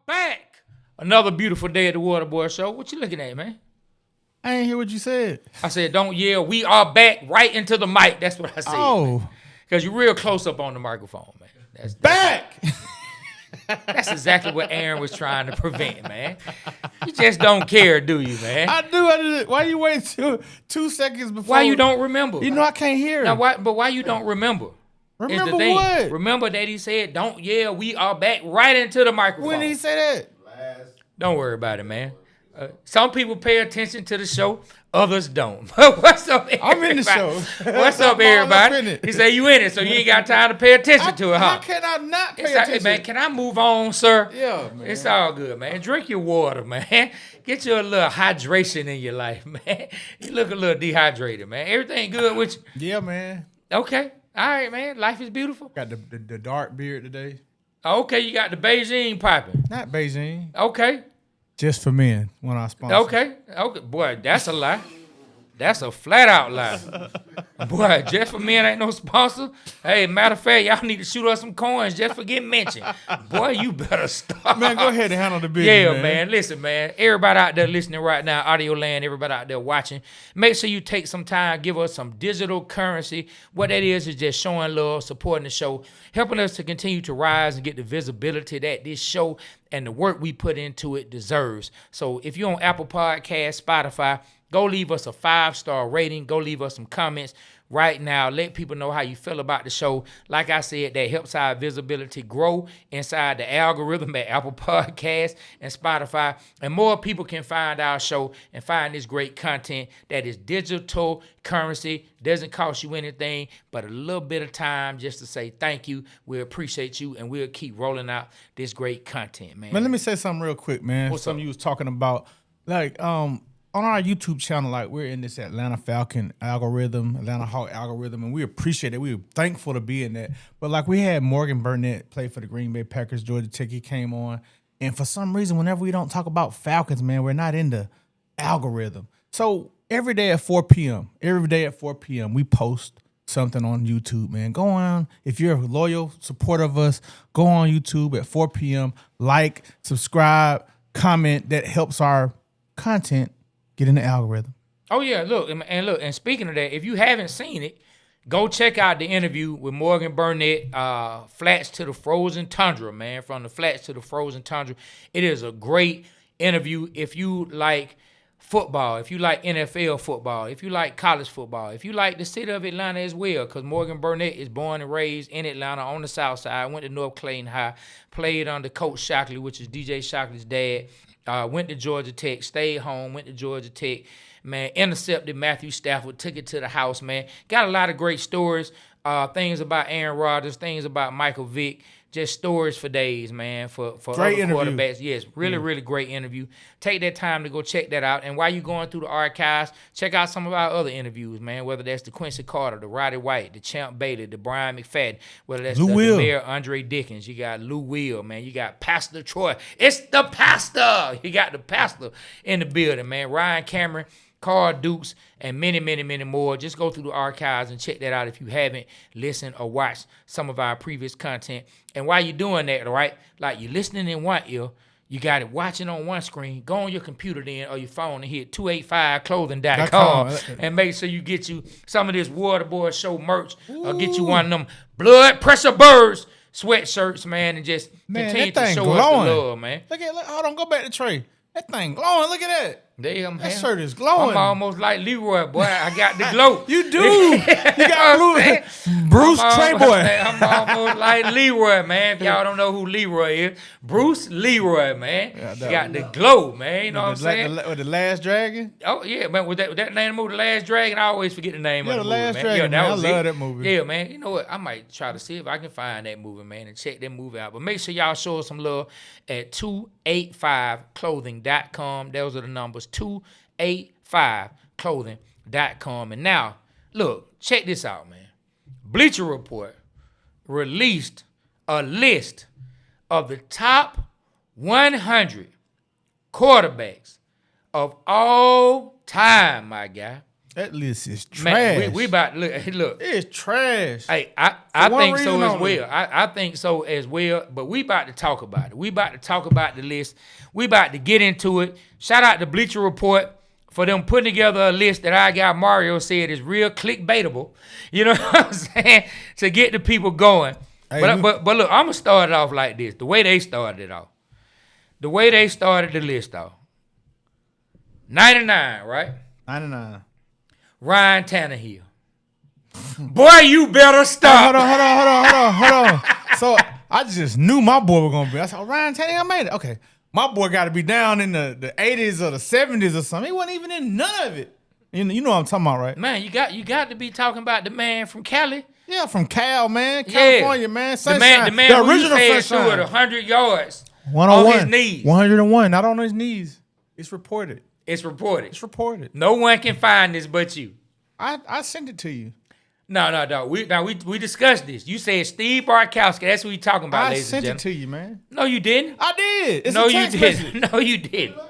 back. Another beautiful day at the Waterboyz Show. What you looking at, man? I ain't hear what you said. I said, don't yell. We are back right into the mic. That's what I said. Oh. Because you're real close up on the microphone, man. That's Back! That's exactly what Aaron was trying to prevent, man. You just don't care, do you, man? I do. Why you wait till 2 seconds before? Why you don't remember? You know I can't hear. Now, why you don't remember? Remember is the thing. what? Remember that he said, don't yell. We are back right into the microphone. When did he say that? Don't worry about it, man. Some people pay attention to the show, others don't. What's up, everybody? I'm in the show. What's up, everybody? He said you in it, so you ain't got time to pay attention to it, huh? How can I not pay attention? Man, can I move on, sir? Yeah, man. It's all good, man. Drink your water, man. Get you a little hydration in your life, man. You look a little dehydrated, man. Everything good with you? Yeah, man. Okay. All right, man. Life is beautiful. Got the dark beard today. Okay, you got the Beijing popping. Not Beijing. Okay. Just for men, one of our sponsors. Okay. Boy, that's a lie. That's a flat out lie. Boy, Just for Men ain't no sponsor. Hey, matter of fact, y'all need to shoot us some coins just for getting mentioned. Boy, you better stop. Man, go ahead and handle the business. Yeah, man. Listen, man. Everybody out there listening right now, audio land, everybody out there watching, make sure you take some time, give us some digital currency. What that is just showing love, supporting the show, helping us to continue to rise and get the visibility that this show and the work we put into it deserves. So if you're on Apple Podcasts, Spotify, go leave us a 5-star rating. Go leave us some comments right now. Let people know how you feel about the show. Like I said, that helps our visibility grow inside the algorithm at Apple Podcasts and Spotify. And more people can find our show and find this great content that is digital currency. Doesn't cost you anything but a little bit of time just to say thank you. We appreciate you, and we'll keep rolling out this great content, man. Man, let me say something real quick, man. What's something up? you was talking about. Like, on our YouTube channel, like we're in this Atlanta Falcon algorithm, Atlanta Hawk algorithm, and we appreciate it. We were thankful to be in that. But like we had Morgan Burnett play for the Green Bay Packers, Georgia Tech. He came on, and for some reason, whenever we don't talk about Falcons, man, we're not in the algorithm. So every day at 4 p.m., we post something on YouTube, man. Go on. If you're a loyal supporter of us, go on YouTube at 4 p.m., like, subscribe, comment. That helps our content get in the algorithm. Oh, yeah, look, and speaking of that, if you haven't seen it, go check out the interview with Morgan Burnett, Flats to the Frozen Tundra, man, from the Flats to the Frozen Tundra. It is a great interview. If you like football, if you like NFL football, if you like college football, if you like the city of Atlanta as well, because Morgan Burnett is born and raised in Atlanta on the south side, went to North Clayton High, played under Coach Shockley, which is DJ Shockley's dad, went to Georgia Tech, stayed home, went to Georgia Tech, man, intercepted Matthew Stafford, took it to the house, man. Got a lot of great stories, things about Aaron Rodgers, things about Michael Vick, just stories for days, man, for great other interview. quarterbacks. Yes, really great interview. Take that time to go check that out. And while you're going through the archives, check out some of our other interviews, man, whether that's the Quincy Carter, the Roddy White, the Champ Bailey, the Brian McFadden, whether that's the Mayor Andre Dickens. You got Lou Will, man. You got Pastor Troy. It's the pastor. You got the pastor in the building, man. Ryan Cameron, Carl Dukes, and many, many, many more. Just go through the archives and check that out if you haven't listened or watched some of our previous content. And while you're doing that, right, like you're listening in one ear, you got it watching on one screen, go on your computer then or your phone and hit 285clothing.com and make sure you get you some of this Waterboyz Show merch or get you one of them blood pressure birds sweatshirts, man, and just continue to show us the love, man. Look, hold on, go back to Trey. That thing glowing. Look at that. Damn, that shirt is glowing. I'm almost like Leroy, boy. I got the glow. You do. You got blue. Bruce Treyboy. I'm almost like Leroy, man. If y'all don't know who Leroy is, Bruce Leroy, man. Yeah, you got the glow, man. You know what I'm saying? With the Last Dragon? Oh, yeah, man. With that name of the movie, The Last Dragon, I always forget the name of the movie, Last man. Dragon, Yeah, I love that movie. Yeah, man. You know what? I might try to see if I can find that movie, man, and check that movie out. But make sure y'all show us some love at 285clothing.com. Those are the numbers, 285clothing.com. And now, look, check this out, man. Bleacher Report released a list of the top 100 quarterbacks of all time, my guy. That list is trash. Man, we about to look. It's trash. Hey, I think so as well. I think so as well. But we about to talk about it. We about to talk about the list. We about to get into it. Shout out to Bleacher Report for them putting together a list that I got Mario said is real clickbaitable. You know what I'm saying? To get the people going. Hey, but look, I'm gonna start it off like this. The way they started it off. The way they started the list off. 99, right? 99. Ryan Tannehill. Boy, you better stop. Hold on. So I just knew my boy was gonna be. I said, Ryan Tannehill made it. Okay. My boy got to be down in the 80s or the 70s or something. He wasn't even in none of it. You know what I'm talking about, right? Man, you got to be talking about the man from Cali. Yeah, from Cal, man. California, man. Sunshine. The man who original threw it 100 yards 101. on his knees. 101, not on his knees. It's reported. It's reported. No one can find this but you. I sent it to you. No. We discussed this. You said Steve Bartkowski. That's what we talking about, ladies and gentlemen. I sent it to you, man. No, you didn't. I did. It's no, you didn't. No, you didn't.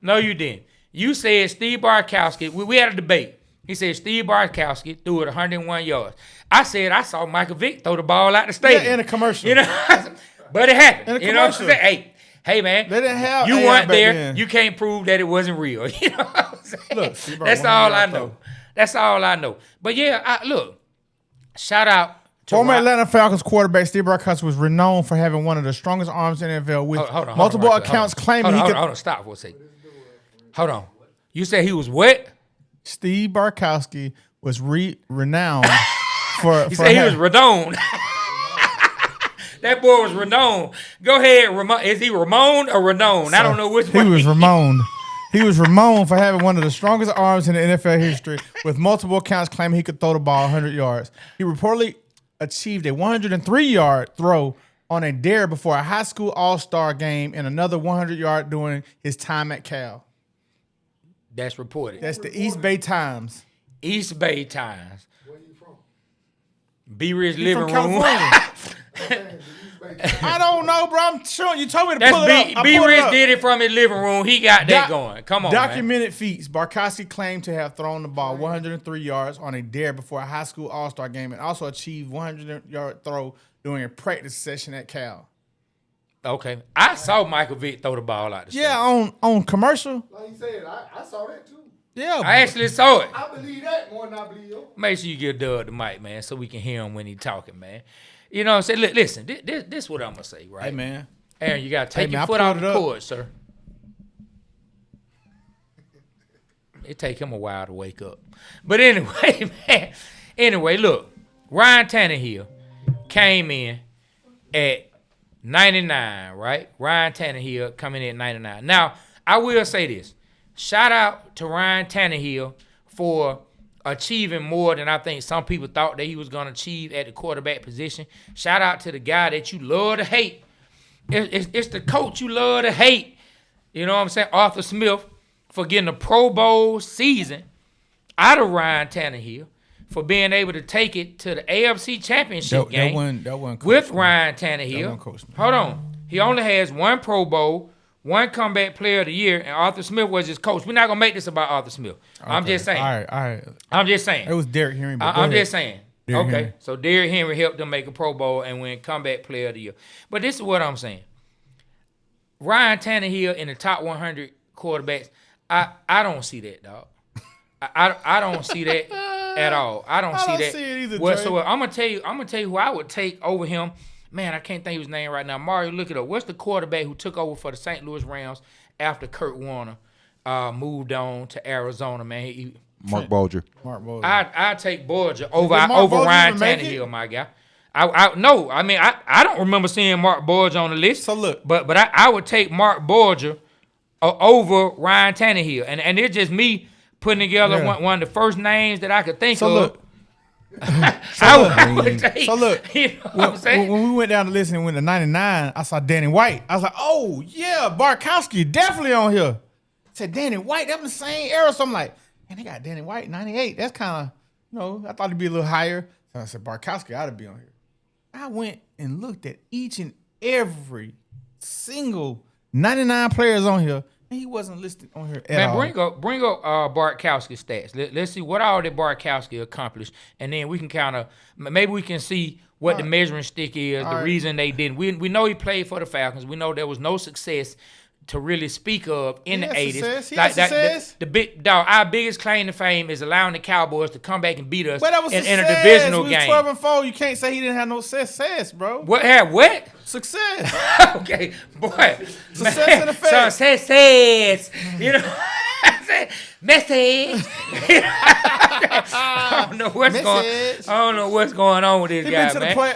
No, you didn't. You said Steve Bartkowski. We had a debate. He said Steve Bartkowski threw it 101 yards. I said I saw Michael Vick throw the ball out the stadium. Yeah, in a commercial. You know, but it happened. In a you know what I'm commercial. saying? Hey, man. They didn't have you AI weren't there. then. You can't prove that it wasn't real. You know what I'm saying? Look, that's all I know. That's all I know. But yeah, look. Shout out to former Atlanta Falcons quarterback Steve Bartkowski was renowned for having one of the strongest arms in the NFL with multiple accounts claiming he could. Hold on, stop for a second. Hold on. You said he was what? Steve Bartkowski was renowned for. He said he was renowned. That boy was renowned. Go ahead, Ramon. Is he Ramon or renowned? I don't know which one. He was Ramon. He was Ramon for having one of the strongest arms in the NFL history, with multiple accounts claiming he could throw the ball 100 yards. He reportedly achieved a 103-yard throw on a dare before a high school all-star game and another 100-yard during his time at Cal. That's reported. That's the East Bay Times. East Bay Times. Where you from? B Ridge living from room. I don't know, bro. I'm sure you told me to That's pull it up. B Ridge did it from his living room. He got that going. Come on, documented feats. Bartkowski claimed to have thrown the ball 103 yards on a dare before a high school all-star game and also achieved 100-yard throw during a practice session at Cal. Okay. I saw Michael Vick throw the ball out the stadium. Yeah, on commercial. Like you said, I saw that too. Yeah. I actually saw it. I believe that more than I believe you. Make sure you give Doug the mic, man, so we can hear him when he talking, man. You know what I'm saying? Listen, this is what I'm going to say, right? Hey, man. Aaron, you got to take your foot off the cord, sir. It take him a while to wake up. But anyway, man. Anyway, look. Ryan Tannehill came in at 99, right? Ryan Tannehill coming in at 99. Now, I will say this. Shout out to Ryan Tannehill for achieving more than I think some people thought that he was going to achieve at the quarterback position. Shout out to the guy that you love to hate. It's the coach you love to hate. You know what I'm saying? Arthur Smith for getting a Pro Bowl season out of Ryan Tannehill, for being able to take it to the AFC Championship game that one with Ryan Tannehill. Hold on. He only has one Pro Bowl, one comeback player of the year, and Arthur Smith was his coach. We're not going to make this about Arthur Smith. Okay. I'm just saying. All right. I'm just saying. It was Derrick Henry. I'm just saying. Derrick Okay. Henry. So Derrick Henry helped them make a Pro Bowl and win comeback player of the year. But this is what I'm saying. Ryan Tannehill in the top 100 quarterbacks, I don't see that, dog. I don't see that at all. I don't see that it either, whatsoever. I'm gonna tell you who I would take over him. Man, I can't think of his name right now. Mario, look it up. What's the quarterback who took over for the St. Louis Rams after Kurt Warner moved on to Arizona? Man, Mark Bulger. I'd take Bulger over Ryan Tannehill, my guy. No, I mean I don't remember seeing Mark Bulger on the list. So look, but I would take Mark Bulger over Ryan Tannehill, and it's just me putting together one of the first names that I could think of. Look. I would take. So look, you know what I'm saying? When we went down to listen and went to 99, I saw Danny White. I was like, oh yeah, Bartkowski definitely on here. I said Danny White, that's the same era. So I'm like, man, they got Danny White 98. That's kind of, I thought it'd be a little higher. So I said Bartkowski ought to be on here. I went and looked at each and every single 99 players on here, He wasn't listed on here at Man, all. bring up Bartkowski stats. Let's see what all did Bartkowski accomplish, and then we can kind of maybe we can see what the measuring stick is. The reason they didn't. We know he played for the Falcons. We know there was no success to really speak of in the 80s. Like that, the big dog. Our biggest claim to fame is allowing the Cowboys to come back and beat us but that was in a success. divisional We game. 12-4. You can't say he didn't have no success, bro. What had what? Success. Okay, boy. Success in effect. Success. You know. Message. I don't know what's going on with this He guy, been to man. the play.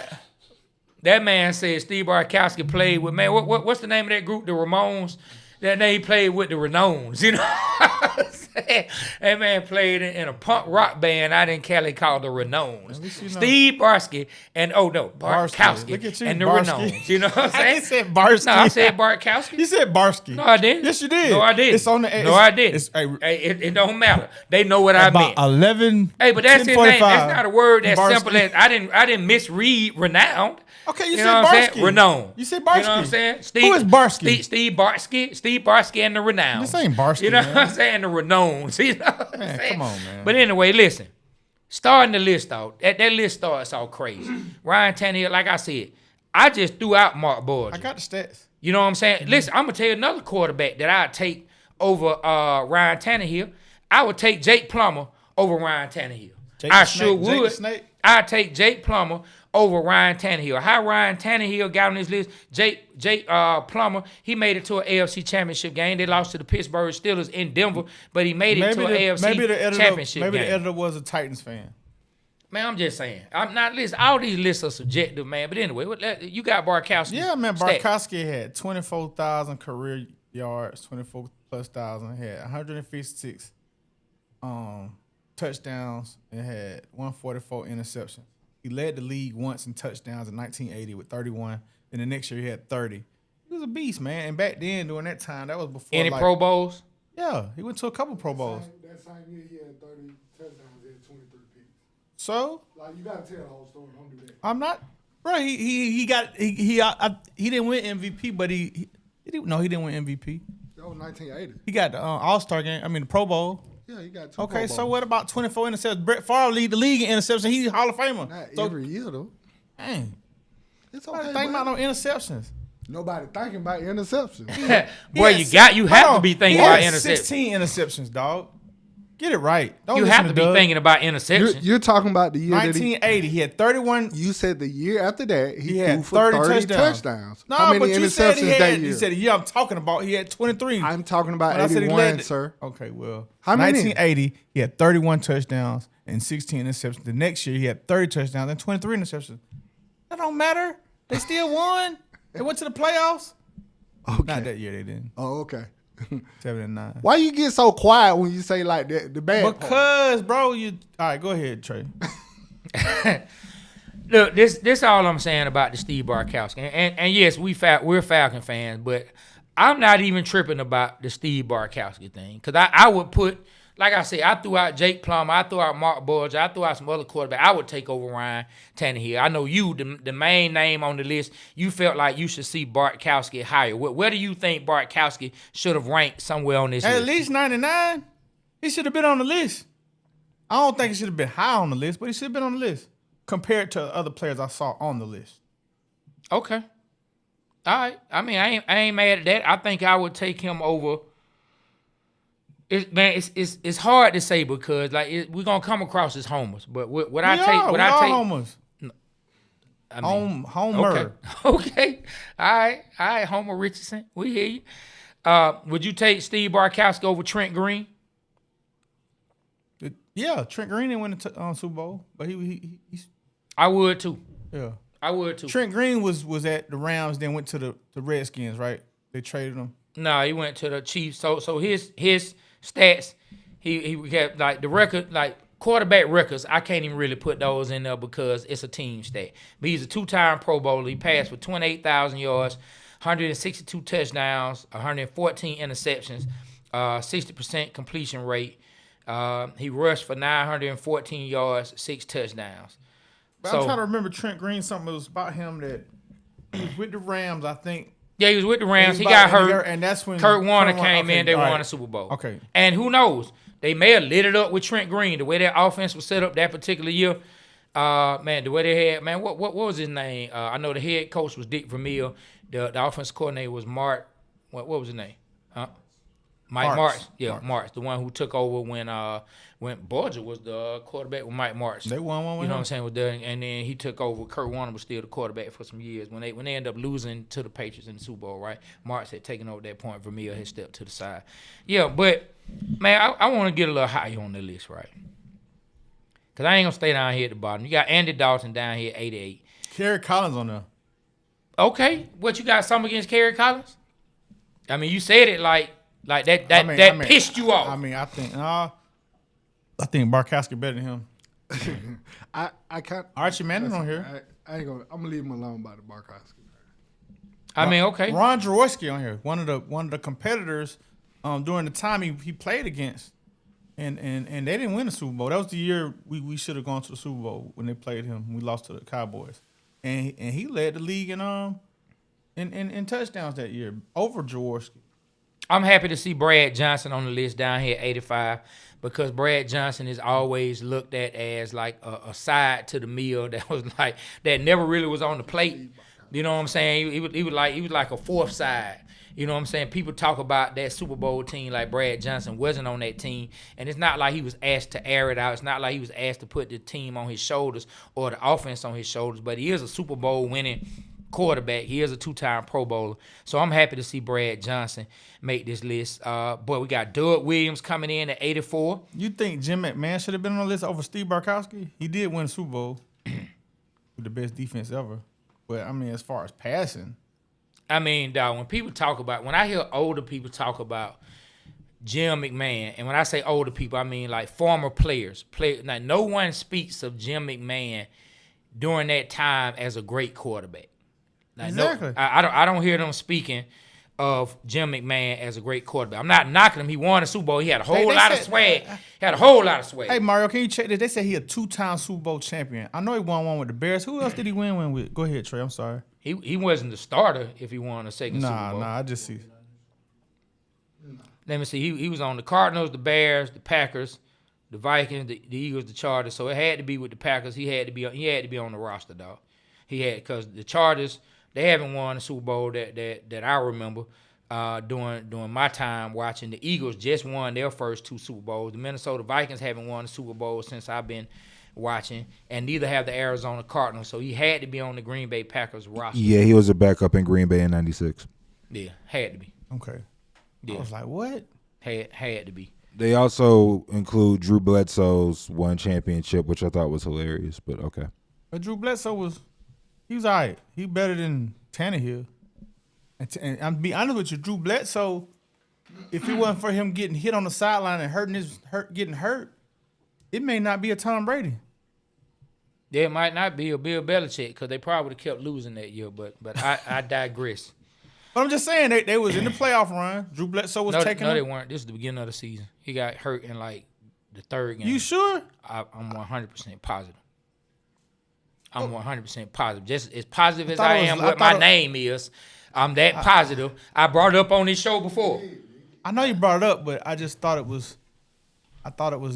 That man said Steve Bartkowski played with, man, what's the name of that group? The Ramones? That he played with the Renones, you know what I'm saying? That man played in a punk rock band out in Cali called the Renones. Steve Barsky and, Bartkowski Look at you, and the Barsky. Renones. You know what I'm saying? I said Barsky. No, I said Bartkowski. You said Barsky. No, I didn't. Yes, you did. No, I didn't. It's on the. No, I didn't. It don't matter. They know what I meant. 11. Hey, but that's his name. That's not a word that's Barsky. simple as I didn't misread renowned. Okay, you know said what I'm Barsky. saying? Renowned. You said Barsky. You know what I'm saying? Who is Barsky? Steve Barsky. Steve Barsky and the Renowned. This ain't Barsky. You know man. what I'm saying? The Renowns. You know what I'm Man, saying? come on, man. But anyway, listen. Starting the list out, that list starts all crazy. Ryan Tannehill, like I said, I just threw out Mark Borges. I got the stats. You know what I'm saying? Listen, I'm gonna tell you another quarterback that I'd take over Ryan Tannehill. I would take Jake Plummer over Ryan Tannehill. I sure would. I'd take Jake Plummer over Ryan Tannehill. How Ryan Tannehill got on this list? Jake Plummer, he made it to an AFC Championship game. They lost to the Pittsburgh Steelers in Denver, but he made it to an AFC Championship game. Maybe the editor was a Titans fan. Man, I'm just saying. I'm not listening. All these lists are subjective, man. But anyway, you got Bartkowski. Yeah, man. Bartkowski had 24,000 career yards, 24 plus thousand. Had 156 touchdowns and had 144 interceptions. He led the league once in touchdowns in 1980 with 31. And the next year he had 30. He was a beast, man. And back then, during that time, that was before. Any Pro Bowls? Yeah, he went to a couple Pro Bowls. That same year he had 30 touchdowns, he had 23 picks. So? Like, you got to tell the whole story. Don't do that. I'm not. Bro, he didn't win MVP, but he didn't win MVP. That was 1980. He got the All-Star game. I mean, the Pro Bowl. Yeah, he got 2 Pro Okay, Bowls. so what about 24 interceptions? Brett Favre lead the league in interceptions. He's Hall of Famer. Not every year, though. Dang. It's Nobody okay, think bro. about no interceptions. Nobody thinking about interceptions. Boy, you have to be thinking about interceptions. 16 interceptions, dog. Get it right. Don't You listen have to be Doug. thinking about interceptions. You're talking about the year that 1980, he had 31. you said the year after that he He had threw for 30 touchdowns. No, How many but you said he interceptions that had. year? You said the year I'm talking about. He had 23. I'm talking about When I said he 81, led the- sir. Okay, well, How many? 1980, he had 31 touchdowns and 16 interceptions. The next year, he had 30 touchdowns and 23 interceptions. That don't matter. They still won. They went to the playoffs. Okay. Not that year, they didn't. Oh, okay. 7 and 9. Why you get so quiet when you say like that? The bad part? Because, bro, you. All right, go ahead, Trey. Look, this all I'm saying about the Steve Bartkowski. And yes, we're Falcon fans, but I'm not even tripping about the Steve Bartkowski thing. Because I would put, like I said, I threw out Jake Plummer, I threw out Mark Borges, I threw out some other quarterbacks. I would take over Ryan Tannehill. I know you, the main name on the list, you felt like you should see Bartkowski higher. Where do you think Bartkowski should have ranked somewhere on this At list? least 99. He should have been on the list. I don't think he should have been high on the list, but he should have been on the list compared to other players I saw on the list. Okay. All right. I mean, I ain't mad at that. I think I would take him over. It's hard to say because we're gonna come across as homers. But what I take homers. I mean, Homer. Okay. All right, Homer Richardson. We hear you. Would you take Steve Bartkowski over Trent Green? Yeah, Trent Green didn't win the Super Bowl, but he's I would too. yeah. I would too. Trent Green was at the Rams, then went to the Redskins, right? They traded him. No, he went to the Chiefs. So his stats, he got like the record, like quarterback records. I can't even really put those in there because it's a team stat. But he's a 2-time Pro Bowler. He passed for 28,000 yards, 162 touchdowns, 114 interceptions, 60% completion rate. He rushed for 914 yards, 6 touchdowns. But I'm trying to remember Trent Green. Something was about him that he was with the Rams, I think. Yeah, he was with the Rams. He about- got and hurt. and that's when Kurt Warner okay, came in. They all won right. the Super Bowl. Okay. And who knows? They may have lit it up with Trent Green. The way that offense was set up that particular year. Man, the way they had, man, what was his name? I know the head coach was Dick Vermeil. The offensive coordinator was Mark. What was his name? Mike Martz. Yeah, Martz. The one who took over when Borgia was the quarterback with Mike Martz. They won one with You know him. what I'm saying? With that, and then he took over. Kurt Warner was still the quarterback for some years. When they ended up losing to the Patriots in the Super Bowl, right? Martz had taken over at that point. Vermeil had stepped to the side. Yeah, but man, I want to get a little higher on the list, right? Because I ain't going to stay down here at the bottom. You got Andy Dalton down here at 88. Kerry Collins on there. Okay. What, you got something against Kerry Collins? I mean, you said it like that I mean, pissed you off. I mean, I think Bartkowski better than him. I can't. Archie Manning on here. I ain't gonna. I'm gonna leave him alone about the Bartkowski. I mean, okay. Ron Jaworski on here. One of the competitors during the time he played against. And they didn't win the Super Bowl. That was the year we should have gone to the Super Bowl when they played him. We lost to the Cowboys. And he led the league in touchdowns that year over Jaworski. I'm happy to see Brad Johnson on the list down here at 85 because Brad Johnson is always looked at as like a side to the meal that was like that never really was on the plate. You know what I'm saying? He was like a fourth side. You know what I'm saying? People talk about that Super Bowl team like Brad Johnson wasn't on that team. And it's not like he was asked to air it out. It's not like he was asked to put the team on his shoulders or the offense on his shoulders. But he is a Super Bowl winning quarterback. He is a 2-time Pro Bowler. So I'm happy to see Brad Johnson make this list. Boy, we got Doug Williams coming in at 84. You think Jim McMahon should have been on the list over Steve Bartkowski? He did win the Super Bowl with the best defense ever. But, I mean, as far as passing. I mean, dog, when I hear older people talk about Jim McMahon, and when I say older people, I mean like former players. Now, no one speaks of Jim McMahon during that time as a great quarterback. Like, Exactly. I don't hear them speaking of Jim McMahon as a great quarterback. I'm not knocking him. He won a Super Bowl. He had a whole lot of swag. Hey, Mario, can you check this? They said he a 2-time Super Bowl champion. I know he won one with the Bears. Who else did he win one with? Go ahead, Trey. I'm sorry. He wasn't the starter if he won a second Super Bowl. Nah, I just see. Let me see. He was on the Cardinals, the Bears, the Packers, the Vikings, the Eagles, the Chargers. So it had to be with the Packers. He had to be on the roster, dog. Because the Chargers, they haven't won a Super Bowl that I remember during my time watching. The Eagles just won their first 2 Super Bowls. The Minnesota Vikings haven't won a Super Bowl since I've been watching, and neither have the Arizona Cardinals. So he had to be on the Green Bay Packers roster. Yeah, he was a backup in Green Bay in '96. Yeah, had to be. Okay. Yeah. I was like, what? Had to be. They also include Drew Bledsoe's one championship, which I thought was hilarious, but okay. But Drew Bledsoe he was all right. He better than Tannehill. And I'm be honest with you, Drew Bledsoe, if it wasn't for him getting hit on the sideline and getting hurt, it may not be a Tom Brady. There might not be a Bill Belichick because they probably would have kept losing that year, but I digress. But I'm just saying, they was in the playoff run. Drew Bledsoe was taking No, they them. weren't. This is the beginning of the season. He got hurt in like the third game. You sure? I'm 100% positive. I'm 100% positive. Just as positive as thought I it was- am I what my thought it- name is, I'm that positive. I brought it up on this show before. I know you brought it up, but I just thought it was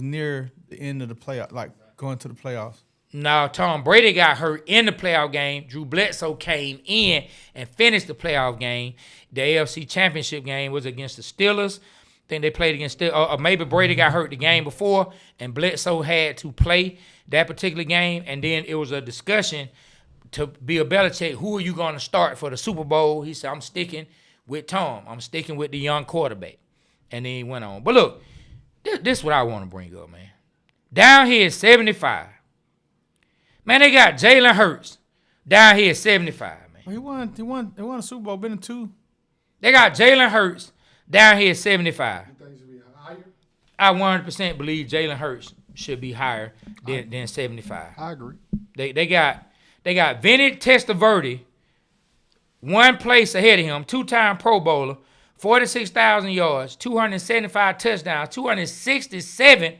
near the end of the playoff, like going to the playoffs. Now, Tom Brady got hurt in the playoff game. Drew Bledsoe came in and finished the playoff game. The AFC Championship game was against the Steelers. I think they played against Steelers. Or maybe Brady got hurt the game before, and Bledsoe had to play that particular game. And then it was a discussion to Bill Belichick, who are you going to start for the Super Bowl? He said, I'm sticking with Tom. I'm sticking with the young quarterback. And then he went on. But look, this is what I want to bring up, man. Down here at 75. Man, they got Jalen Hurts down here at 75, man. Well, he won a Super Bowl, been in 2. They got Jalen Hurts down here at 75. You think it should be higher? I 100% believe Jalen Hurts should be higher than 75. I agree. They got Vinny Testaverde, one place ahead of him, 2-time Pro Bowler, 46,000 yards, 275 touchdowns, 267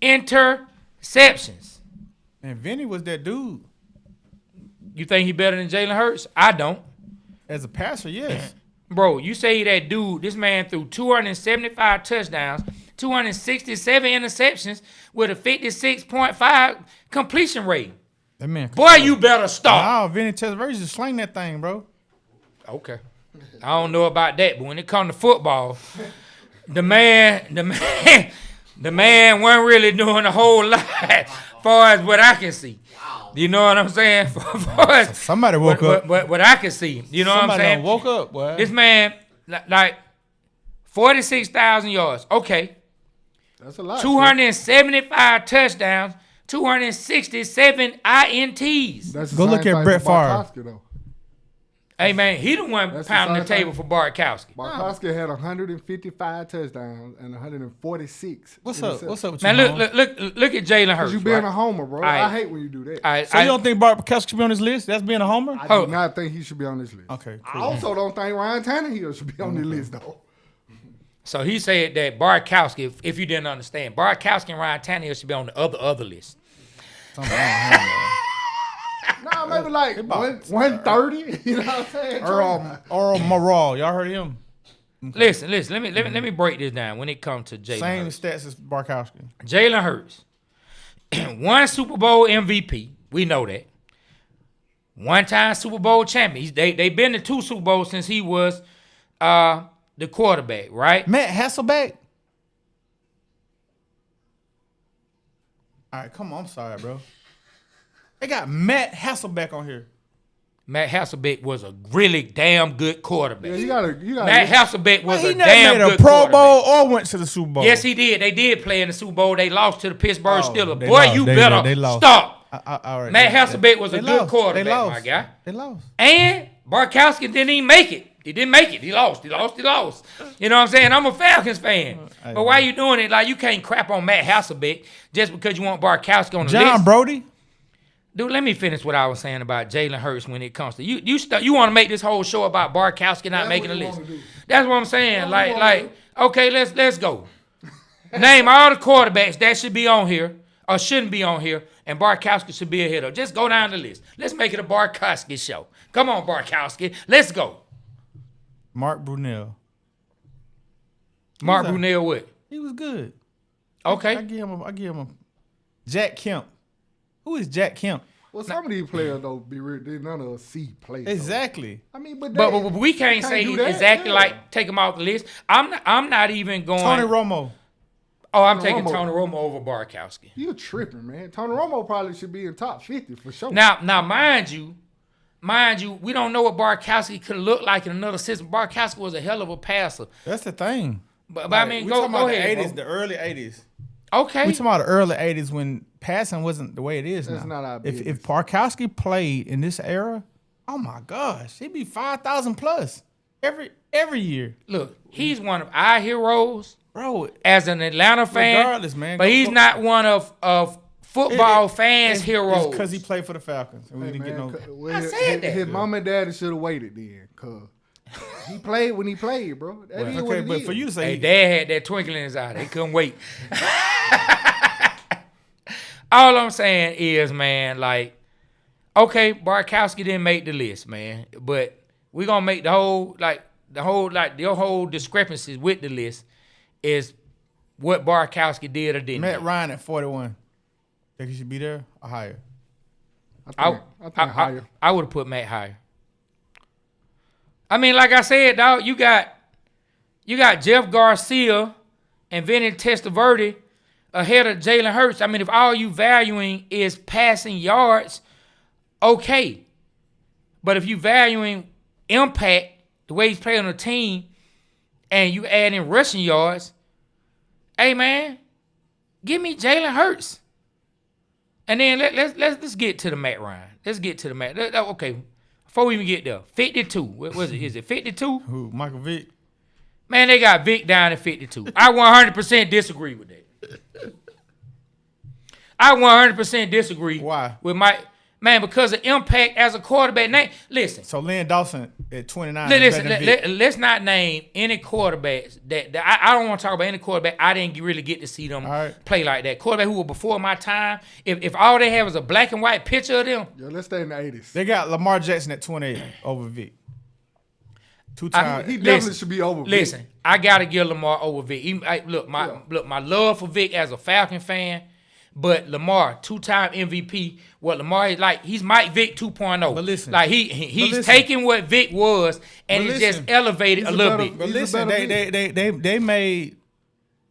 interceptions. And Vinny was that dude. You think he better than Jalen Hurts? I don't. As a passer, yes. Bro, you say that dude, this man threw 275 touchdowns, 267 interceptions with a 56.5 completion rate. That man. Boy, you better stop. Wow, Vinny Testaverde just slang that thing, bro. Okay. I don't know about that, but when it comes to football, the man wasn't really doing a whole lot as far as what I can see. You know what I'm saying? Somebody woke up. What I can see. You know what I'm saying? Woke up, boy. This man, like 46,000 yards. Okay. That's a lot. 275 touchdowns, 267 INTs. That's the Go same look at thing Brett for Favre. Bartkowski, though. Hey, man, he the one That's pounding the the same table thing. for Bartkowski. Bartkowski had 155 touchdowns and 146. What's up? What's up with you, Man, Holmes? look at Jalen Hurts. Because you being right? a homer, bro. Right. I hate when you do that. So you don't think Bartkowski should be on this list? That's being a homer? I Oh. do not think he should be on this list. Okay, I cool. also don't think Ryan Tannehill should be on this list, though. So he said that Bartkowski, if you didn't understand, Bartkowski and Ryan Tannehill should be on the other list. Something wrong with him, bro. Nah, maybe like 130. You know what I'm saying? Earl Morale. Y'all heard him? Listen. Let me break this down. When it comes to Jalen Same Hurts, stats as Bartkowski. Jalen Hurts, one Super Bowl MVP. We know that. One-time Super Bowl champion. They been to 2 Super Bowls since he was the quarterback, right? Matt Hasselbeck. All right, come on. I'm sorry, bro. They got Matt Hasselbeck on here. Matt Hasselbeck was a really damn good quarterback. Yeah, you gotta. Matt Hasselbeck was He a never damn made a good Pro quarterback. Bowl or went to the Super Bowl. Yes, he did. They did play in the Super Bowl. They lost to the Pittsburgh Steelers. they Boy, lost. you They better lost. stop. All right. Matt Hasselbeck was a They good lost. quarterback, They lost. my guy. They lost. And Bartkowski didn't even make it. He didn't make it. He lost. You know what I'm saying? I'm a Falcons fan. But why you doing it? Like, you can't crap on Matt Hasselbeck just because you want Bartkowski on the John list. Brody. Dude, let me finish what I was saying about Jalen Hurts when it comes to you want to make this whole show about Bartkowski not making the list. That's what I'm saying. Like, okay, let's go. Name all the quarterbacks that should be on here or shouldn't be on here, and Bartkowski should be ahead of. Just go down the list. Let's make it a Bartkowski show. Come on, Bartkowski. Let's go. Mark Brunell. Mark Brunell what? He was good. Okay. I give him a Jack Kemp. Who is Jack Kemp? Well, some of these players though be real. None of us see play. though. Exactly. I mean, but But we can't say do that, exactly yeah. like take him off the list. I'm not even going. Tony Romo. Oh, I'm taking Romo. Tony Romo over Bartkowski. you're tripping, man. Tony Romo probably should be in top 50 for sure. Now, mind you, we don't know what Bartkowski could look like in another system. Bartkowski was a hell of a passer. That's the thing. But I mean, we go talking about ahead. the 80s, bro. the early 80s. Okay. We talking about the early 80s when passing wasn't the way it is That's now. not our if business. Bartkowski played in this era, oh my gosh, he'd be 5,000 plus every year. Look, he's one of our heroes Bro, as an Atlanta fan. Regardless, man. But Go- he's go- not one of football fans' heroes. because he played for the Falcons. And we Hey, didn't man, get no. well, I said that. His mom and daddy should have waited then, cause he played when he played, bro. That is what Okay, it but is. for you to Hey, say, Dad had that twinkle in his eye. They couldn't wait. All I'm saying is, man, like, okay, Bartkowski didn't make the list, man, but we're gonna make the whole discrepancies with the list is what Bartkowski did or didn't. Matt do. Ryan at 41, think he should be there or higher? I think higher. I would have put Matt higher. I mean, like I said, dog, you got Jeff Garcia and Vinny Testaverde ahead of Jalen Hurts. I mean, if all you valuing is passing yards, okay. But if you valuing impact, the way he's playing on the team, and you add in rushing yards, hey man, give me Jalen Hurts. And then let's get to the Matt Ryan. Let's get to the Matt. Okay, before we even get there, 52. What was it? Is it 52? Who? Michael Vick? Man, they got Vick down at 52. I 100% disagree with that. I 100% disagree. Why? With Mike. Man, because of impact as a quarterback. Listen. So Lynn Dawson at 29. is Listen, better than Vick. let's not name any quarterbacks that I don't want to talk about any quarterback. I didn't really get to see them right. play like that. Quarterback who were before my time. If all they had was a black and white picture of them, Yeah, let's stay in the 80s. They got Lamar Jackson at 28 over Vick. 2-time. He definitely should be over Vick. Listen, I gotta give Lamar over Vick. My love for Vick as a Falcon fan, but Lamar, 2-time MVP. What Lamar is like, he's Mike Vick 2.0. But listen, like he's taking what Vick was and he's just elevated a little bit. But listen, they made.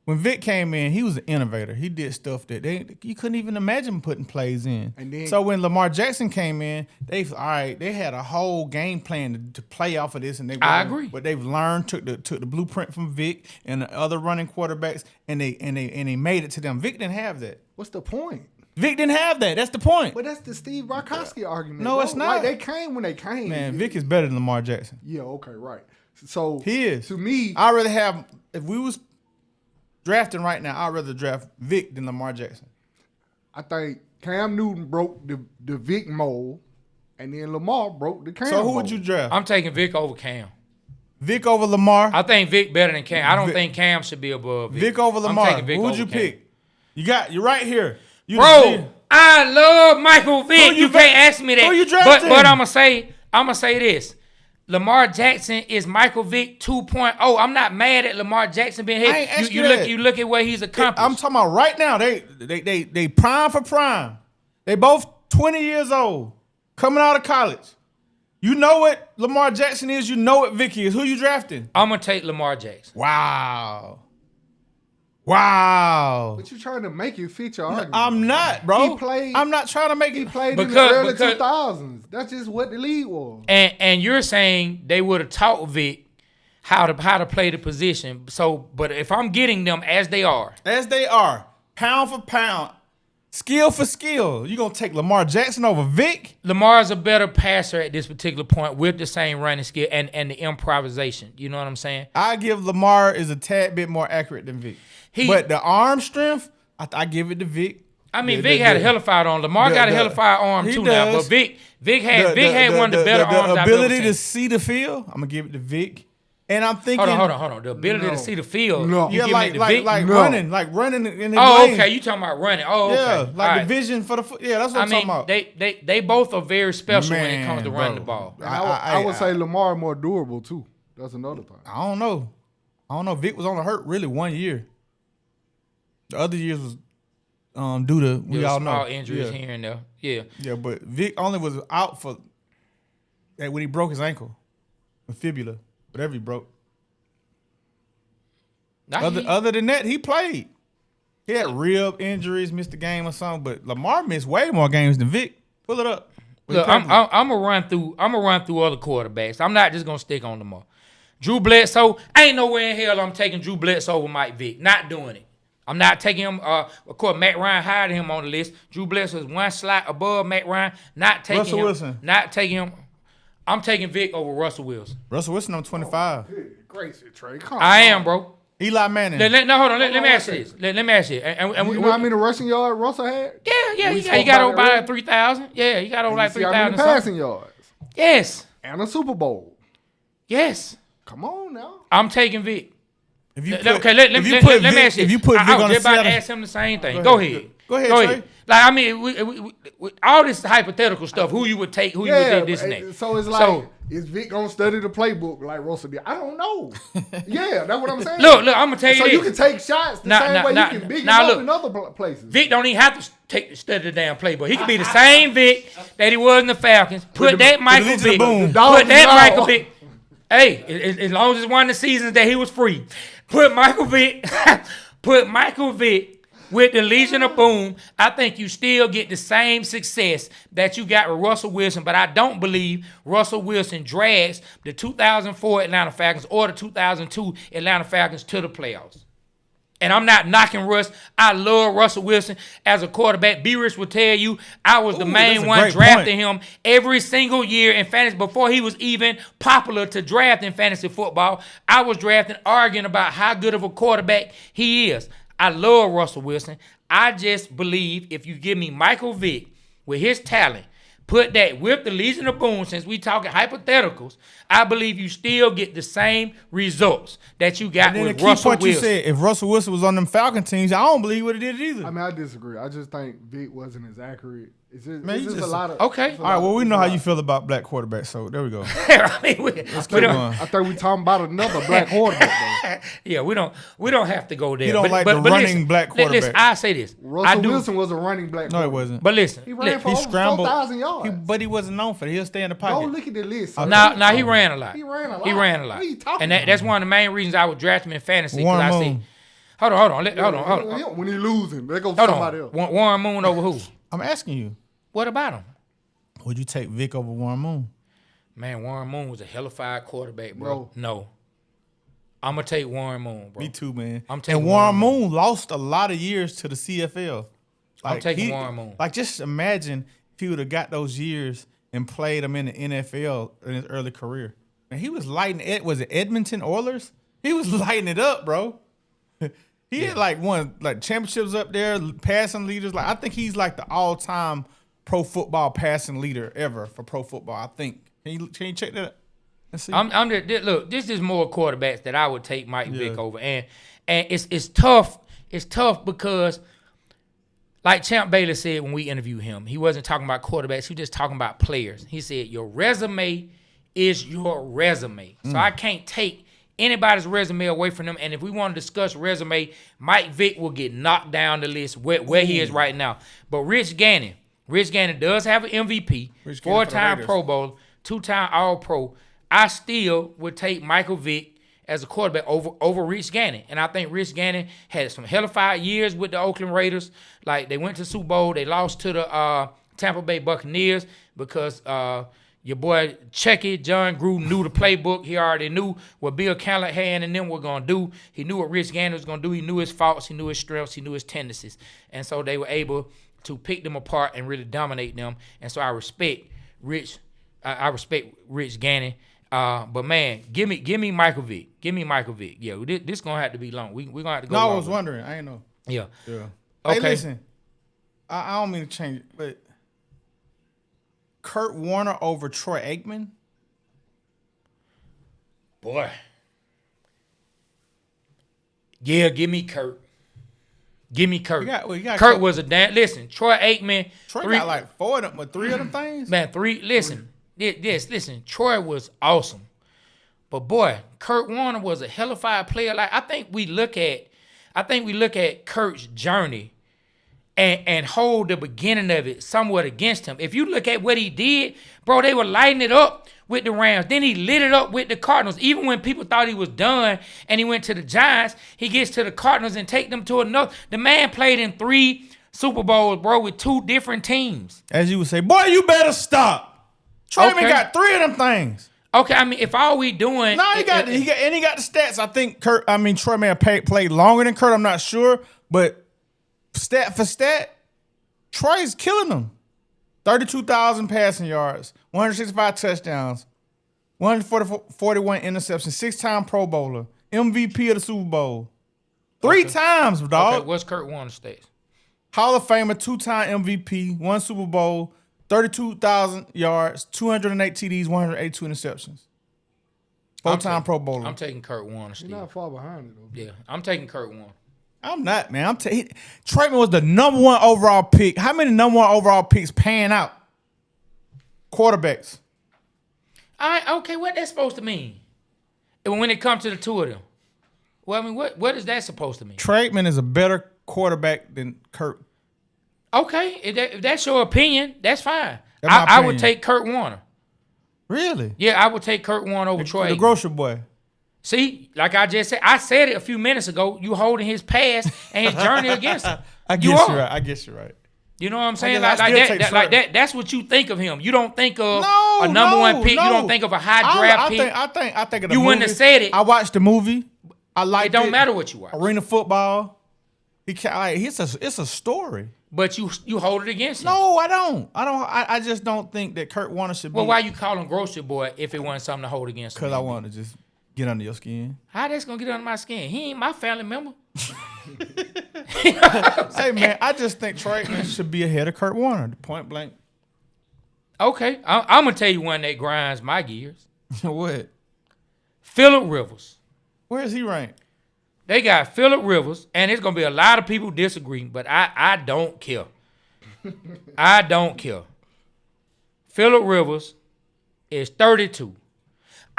When Vick came in, he was an innovator. He did stuff that you couldn't even imagine putting plays in. And then, so when Lamar Jackson came in, they had a whole game plan to play off of this, and I agree. But they've learned, took the blueprint from Vick and the other running quarterbacks, and they made it to them. Vick didn't have that. what's the point? Vick didn't have that. That's the point. But that's the Steve Bartkowski argument. No, bro. it's not. Like, they came when they came. Man, Vick is better than Lamar Jackson. Yeah, okay, right. So He is. To me, I'd rather have, if we was drafting right now, I'd rather draft Vick than Lamar Jackson. I think Cam Newton broke the Vick mold, and then Lamar broke the Cam So who mold. would you draft? I'm taking Vick over Cam. Vick over Lamar? I think Vick better than Cam. I don't think Cam should be above Vick. Vick over Lamar. I'm taking Vick Who would over you Cam. pick? You're right here. You Bro, I love Michael Vick. you You can't ask me that. who you drafting? But I'm gonna say this. Lamar Jackson is Michael Vick 2.0. I'm not mad at Lamar Jackson being I ain't here. asked You you look that. you look at what he's accomplished. I'm talking about right now. They prime for prime. They both 20 years old, coming out of college. You know what Lamar Jackson is. You know what Vick is. Who you drafting? I'm gonna take Lamar Jackson. Wow. But you trying to make it fit your argument. I'm not, bro. He played- I'm not trying to make He it. played in Because- the early because- 2000s. That's just what the league was. And you're saying they would have taught Vick how to play the position. So, but if I'm getting them as they are, pound for pound, skill for skill, you gonna take Lamar Jackson over Vick? Lamar's a better passer at this particular point with the same running skill and the improvisation. You know what I'm saying? I give Lamar is a tad bit more accurate than Vick. But the arm strength, I give it to Vick. I mean, Vick had a hell of a fire arm. Lamar got a hell of a fire arm too now. But Vick had one of the better arms I've ever ability seen. to see the field, I'm gonna give it to Vick. And I'm thinking, Hold on. The ability to see the field. No. You yeah, give like me the Vick? running in the Oh, lane. okay. You talking about running? Oh, okay. Yeah, All like right. the vision for the foot. Yeah, that's what I I'm mean, talking about. they both are very special when it Man, comes to running bro. the ball. And I would say Lamar more durable too. That's another thing. I don't know. Vick was on the hurt really 1 year. The other years was due to we all know small injuries here and there. Yeah. Yeah, but Vick only was out for when he broke his ankle, the fibula, whatever he broke. Other than that, he played. He had rib injuries, missed the game or something. But Lamar missed way more games than Vick. Pull it up. Look, I'm gonna run through other quarterbacks. I'm not just gonna stick on Lamar. Drew Bledsoe, ain't nowhere in hell I'm taking Drew Bledsoe over Mike Vick. Not doing it. I'm not taking him. Of course, Matt Ryan hired him on the list. Drew Bledsoe is one slot above Matt Ryan. Not taking Russell him. Wilson. Not taking him. I'm taking Vick over Russell Wilson. Russell Wilson on 25. Good gracious, Trey. Come I on. am, bro. Eli Manning. No, hold on. Let me ask you this. Let me ask you. And You know how many rushing yards Russell had? Yeah. We He spoke got about over it by earlier. 3,000. Yeah, he got over like You see how many 3,000. passing yards? Yes. And a Super Bowl. Yes. Come on now. I'm taking Vick. If you Let put, me ask you. if you put Vick I on was the just about to Seattle, ask him the same thing. Go ahead. Go ahead, Trey. Like, I mean, we all this hypothetical stuff, who you would take, who you would take, this and that. So it's like, is Vick gonna study the playbook like Russell did? I don't know. Yeah, that's what I'm saying. Look, I'm going to tell you so this. you can take shots the same way you can big him up in other places. Vick don't even have to study the damn playbook. He can be the same Vick that he was in the Falcons. Put that Michael Vick. Put that Michael Vick. Hey, as long as it's one of the seasons that he was free. Put Michael Vick with the Legion of Boom. I think you still get the same success that you got with Russell Wilson, but I don't believe Russell Wilson drags the 2004 Atlanta Falcons or the 2002 Atlanta Falcons to the playoffs. And I'm not knocking Russ. I love Russell Wilson as a quarterback. B-Rich will tell you I was the main one drafting him every single year in fantasy before he was even popular to draft in fantasy football. I was drafting, arguing about how good of a quarterback he is. I love Russell Wilson. I just believe if you give me Michael Vick with his talent, put that with the Legion of Boom, since we talking hypotheticals, I believe you still get the same results that you got with Russell Wilson. You said, if Russell Wilson was on them Falcon teams, I don't believe he would have did it either. I mean, I disagree. I just think Vick wasn't as accurate It's just, Man, it's you just a just- lot of. Okay. it's a All right, lot well, of- we it's know a how lot. you feel about black quarterbacks, so there we go. I mean, we Keep don't, going. I think we talking about another black quarterback. yeah, we don't have to go there. You don't like the running listen, black Listen, quarterback. I say this. Though. Russell I do, Wilson was a running black. No, it quarterback. wasn't. but listen. He ran for He over scrambled. 4,000 yards. But he wasn't known for that. He'll stay in the Go pocket. look at the list. Now he ran a lot. He ran a lot. He ran a lot. What are you talking And about? that's one of the main reasons I would draft him in fantasy. Warren Because I see. Moon. Hold on. When he losing, there goes Hold somebody on. else. Warren Moon over who? I'm asking you, What about him? would you take Vick over Warren Moon? Man, Warren Moon was a hellified quarterback, bro. No. No. I'm going to take Warren Moon, bro. Me too, man. I'm taking and Warren Warren Moon lost a lot of years to the CFL. I'm taking Warren Moon. Like, just imagine if he would have got those years and played them in the NFL in his early career. And he was lighting it. Was it Edmonton Oilers? He was lighting it up, bro. He had like won like championships up there, passing leaders. Like I think he's like the all-time pro football passing leader ever for pro football. I think. Can you check that? Let's see. Look, this is more quarterbacks that I would take Mike Vick over. And it's tough. It's tough because like Champ Bailey said when we interviewed him, he wasn't talking about quarterbacks, he was just talking about players. He said, your resume is your resume. So I can't take anybody's resume away from them. And if we want to discuss resume, Mike Vick will get knocked down the list where he is right now. But Rich Gannon does have an MVP, Rich Gannon for the 4-time Raiders. Pro Bowl, 2-time All-Pro. I still would take Michael Vick as a quarterback over Rich Gannon. And I think Rich Gannon had some hellified years with the Oakland Raiders. Like, they went to Super Bowl. They lost to the Tampa Bay Buccaneers because your boy Chucky, John Gruden, knew the playbook. He already knew what Bill Callahan and them were going to do. He knew what Rich Gannon was going to do. He knew his faults. He knew his strengths. He knew his tendencies. And so they were able to pick them apart and really dominate them. And so I respect Rich Gannon. But man, give me Michael Vick. Give me Michael Vick. Yeah, this gonna have to be long. We're gonna have to go. No, I long was with it. wondering. I ain't know. Yeah. Yeah. Okay. Hey, listen. I don't mean to change it, but Kurt Warner over Troy Aikman. Boy. Yeah, give me Kurt. Give me Kurt. You got Kurt was a damn. Listen, Troy Aikman. Troy got like 4 of them, but 3 of them things. Man, 3. Listen, listen. Troy was awesome, but boy, Kurt Warner was a hellified player. Like I think we look at Kurt's journey and hold the beginning of it somewhat against him. If you look at what he did, bro, they were lighting it up with the Rams. Then he lit it up with the Cardinals. Even when people thought he was done and he went to the Giants, he gets to the Cardinals and take them to another. The man played in 3 Super Bowls, bro, with 2 different teams. As you would say, boy, you better stop. Troy Okay. got 3 of them things. Okay, I mean, if all we doing... No, he got the stats. I think Troy may have played longer than Kurt. I'm not sure, but stat for stat, Troy's killing them. 32,000 passing yards, 165 touchdowns, 141 interceptions, 6-time Pro Bowler, MVP of the Super Bowl. 3 times, dog. Okay, what's Kurt Warner's stats? Hall of Famer, 2-time MVP, 1 Super Bowl, 32,000 yards, 208 TDs, 182 interceptions. 4-time Pro Bowler. I'm taking Kurt Warner He's still. not far behind it though. Yeah, I'm taking Kurt Warner. I'm not, man. Treyboy was the number 1 overall pick. How many number 1 overall picks pan out? Quarterbacks. Okay, what that's supposed to mean? And when it comes to the 2 of them. Well, I mean, what is that supposed to mean? Treyboy is a better quarterback than Kurt. Okay, if that's your opinion, that's fine. That's my I would opinion. take Kurt Warner. Really? Yeah, I would take Kurt Warner over Troy. The Aikman. grocery boy. See, like I just said, I said it a few minutes ago. You holding his past and his journey against him. I You guess are. you're right. I guess you're right. You know what I'm saying? guess I Like still take that. Trey. That's what you think of him. You don't think of No, a number no, 1 pick. no. You don't think of a high draft pick. I think of the You movie. wouldn't have said it. I watched the movie. I liked it. It don't matter what you watch, Arena football. It's a story. but you hold it against him. No, I don't. I just don't think that Kurt Warner should be. Well, why you call him grocery boy if it wasn't something to hold against him? Because I wanted to just get under your skin. How that's gonna get under my skin? He ain't my family member. Hey, man, I just think Treyboy should be ahead of Kurt Warner, point blank. Okay, I'm gonna tell you one that grinds my gears. What? Phillip Rivers. Where is he ranked? They got Phillip Rivers, and it's gonna be a lot of people disagreeing, but I don't care. I don't care. Phillip Rivers is 32.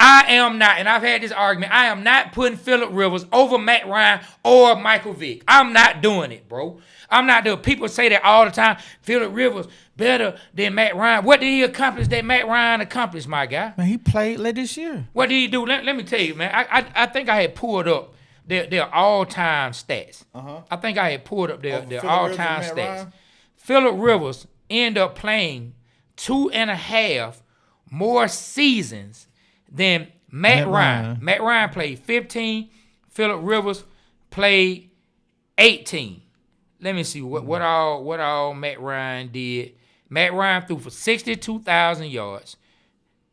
I am not, and I've had this argument, I am not putting Phillip Rivers over Matt Ryan or Michael Vick. I'm not doing it, bro. I'm not doing it. People say that all the time. Phillip Rivers better than Matt Ryan. What did he accomplish that Matt Ryan accomplished, my guy? Man, he played late this year. What did he do? Let me tell you, man. I think I had pulled up their all-time stats. I think I had pulled up their all-time stats. Phillip Rivers ended up playing 2.5 more seasons than Matt Ryan. Matt Ryan played 15. Phillip Rivers played 18. Let me see what all Matt Ryan did. Matt Ryan threw for 62,000 yards,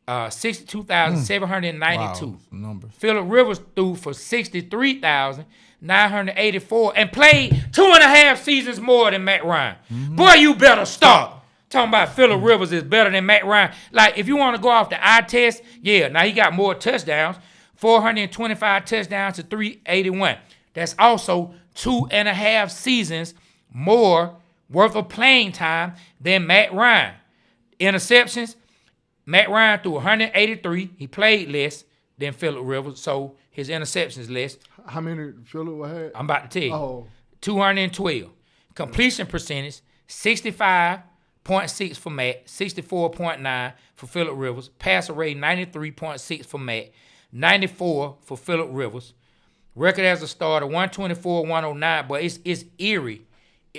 62,792. Wow, numbers. Phillip Rivers threw for 63,984 and played 2.5 seasons more than Matt Ryan. Boy, you better stop. Talking about Phillip Rivers is better than Matt Ryan. Like, if you want to go off the eye test, yeah, now he got more touchdowns, 425 touchdowns to 381. That's also 2.5 seasons more worth of playing time than Matt Ryan. Interceptions, Matt Ryan threw 183. He played less than Phillip Rivers, so his interceptions less. How many Phillip had? I'm about to tell you. Oh. 212. Completion percentage, 65.6 for Matt, 64.9 for Phillip Rivers. Passer rate, 93.6 for Matt, 94 for Phillip Rivers. Record as a starter, 124-109, but it's eerie.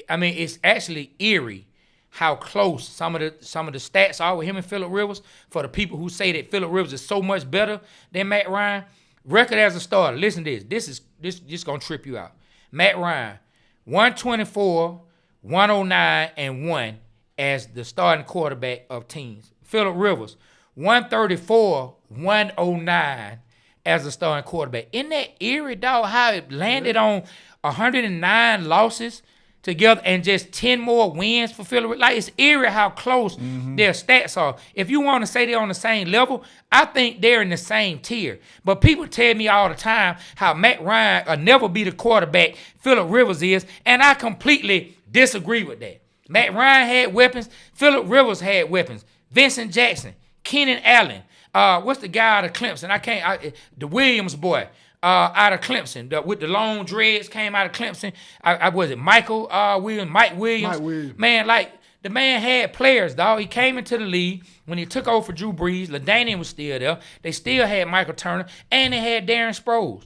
I mean, it's actually eerie how close some of the stats are with him and Phillip Rivers. For the people who say that Phillip Rivers is so much better than Matt Ryan, record as a starter. Listen to this. This gonna trip you out. Matt Ryan, 124, 109, and 1 as the starting quarterback of teams. Phillip Rivers, 134, 109 as a starting quarterback. Isn't that eerie, dog, how it landed on 109 losses together and just 10 more wins for Phillip? Like, it's eerie how close their stats are. If you want to say they're on the same level, I think they're in the same tier. But people tell me all the time how Matt Ryan will never be the quarterback Phillip Rivers is, and I completely disagree with that. Matt Ryan had weapons. Phillip Rivers had weapons. Vincent Jackson, Keenan Allen, what's the guy out of Clemson? The Williams boy out of Clemson, with the long dreads, came out of Clemson. Was it Michael Williams? Mike Williams. Man, like, the man had players, dog. He came into the league when he took over for Drew Brees. LaDainian was still there. They still had Michael Turner, and they had Darren Sproles.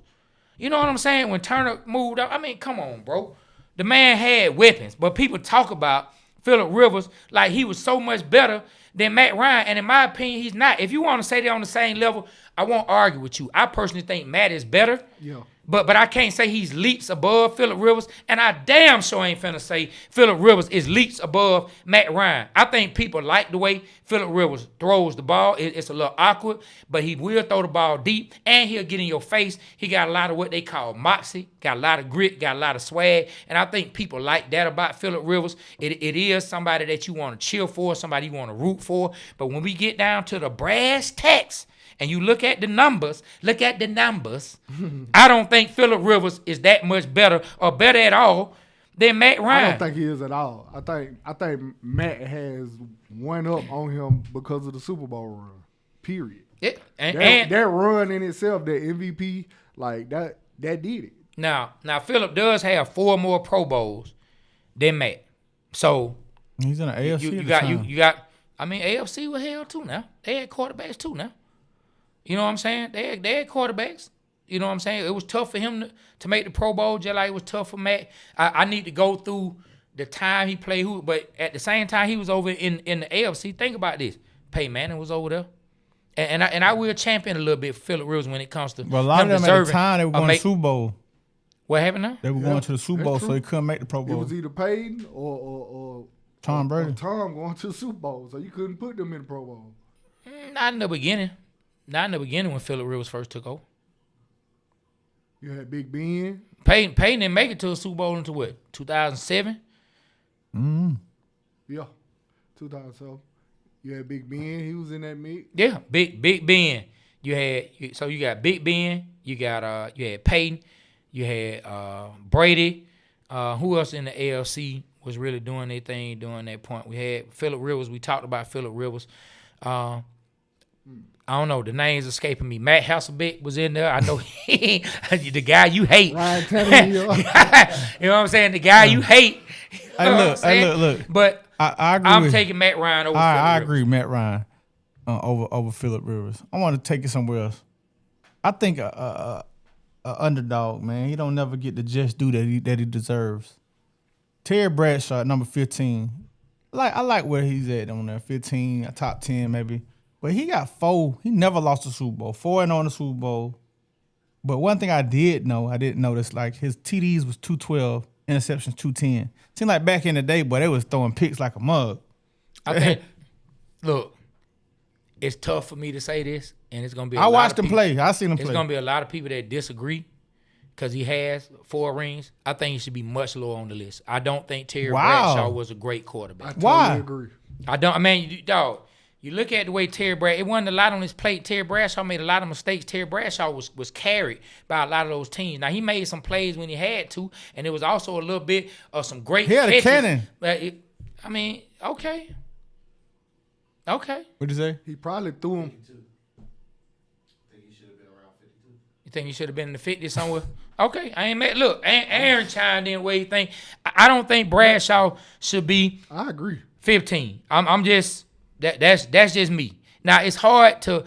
You know what I'm saying? When Turner moved up, I mean, come on, bro. The man had weapons, but people talk about Phillip Rivers like he was so much better than Matt Ryan, and in my opinion, he's not. If you want to say they're on the same level, I won't argue with you. I personally think Matt is better. Yeah. But I can't say he's leaps above Phillip Rivers, and I damn sure ain't finna say Phillip Rivers is leaps above Matt Ryan. I think people like the way Phillip Rivers throws the ball. It's a little awkward, but he will throw the ball deep, and he'll get in your face. He got a lot of what they call moxie, got a lot of grit, got a lot of swag, and I think people like that about Phillip Rivers. It is somebody that you want to cheer for, somebody you want to root for, but when we get down to the brass tacks, and you look at the numbers, I don't think Phillip Rivers is that much better or better at all than Matt Ryan. I don't think he is at all. I think Matt has one up on him because of the Super Bowl run. Period. Yeah, that run in itself, that MVP, like that did it. Now Phillip does have 4 more Pro Bowls than Matt. So he's in the AFC. You got. I mean, AFC was hell too now. They had quarterbacks too now. You know what I'm saying? They had quarterbacks. You know what I'm saying? It was tough for him to make the Pro Bowl, just like it was tough for Matt. I need to go through the time he played but at the same time he was over in the AFC. Think about this. Peyton Manning was over there. And I will champion a little bit for Phillip Rivers when it comes to well, a lot of them at the time they were going to the Super Bowl. What happened now? They were going to the Super Bowl, so he couldn't make the Pro Bowl. It was either Peyton or Tom Brady. Or Tom going to the Super Bowl, so you couldn't put them in the Pro Bowl. Not in the beginning. Not in the beginning when Phillip Rivers first took over. You had Big Ben. Peyton didn't make it to a Super Bowl until what? 2007? Yeah, 2007. You had Big Ben. He was in that mix. Yeah, Big Ben. You got Big Ben. You had Peyton. You had Brady. Who else in the AFC was really doing their thing during that point. We had Phillip Rivers. We talked about Phillip Rivers. I don't know. The name's escaping me. Matt Hasselbeck was in there. I know the guy you hate. Ryan Tannehill. You know what I'm saying? The guy you hate. Hey, look. But I agree. I'm taking Matt Ryan over Phillip I Rivers. agree, Matt Ryan over Phillip Rivers. I want to take it somewhere else. I think a underdog, man. He don't never get the just due that he deserves. Terry Bradshaw at number 15. I like where he's at on there. 15, a top 10 maybe. But he got 4. He never lost a Super Bowl. 4-0 in the Super Bowl. But one thing I didn't notice, like his TDs was 212, interceptions 210. Seemed like back in the day, boy, they was throwing picks like a mug. I think, look, it's tough for me to say this, and it's gonna be. I watched him play. I seen him play. It's gonna be a lot of people that disagree because he has 4 rings. I think he should be much lower on the list. I don't think Terry Bradshaw was a great quarterback. I totally agree. I don't. I mean, dog. You look at the way Terry Bradshaw, it wasn't a lot on his plate. Terry Bradshaw made a lot of mistakes. Terry Bradshaw was carried by a lot of those teams. Now, he made some plays when he had to, and it was also a little bit of some great He had catches. a cannon. But I mean, okay. Okay. What'd you say? He probably threw him. You think he should have been in the 50 somewhere? Okay. I ain't mad. Look, Aaron chimed in where he think. I don't think Bradshaw should be I agree. 15. I'm just that's just me. Now it's hard to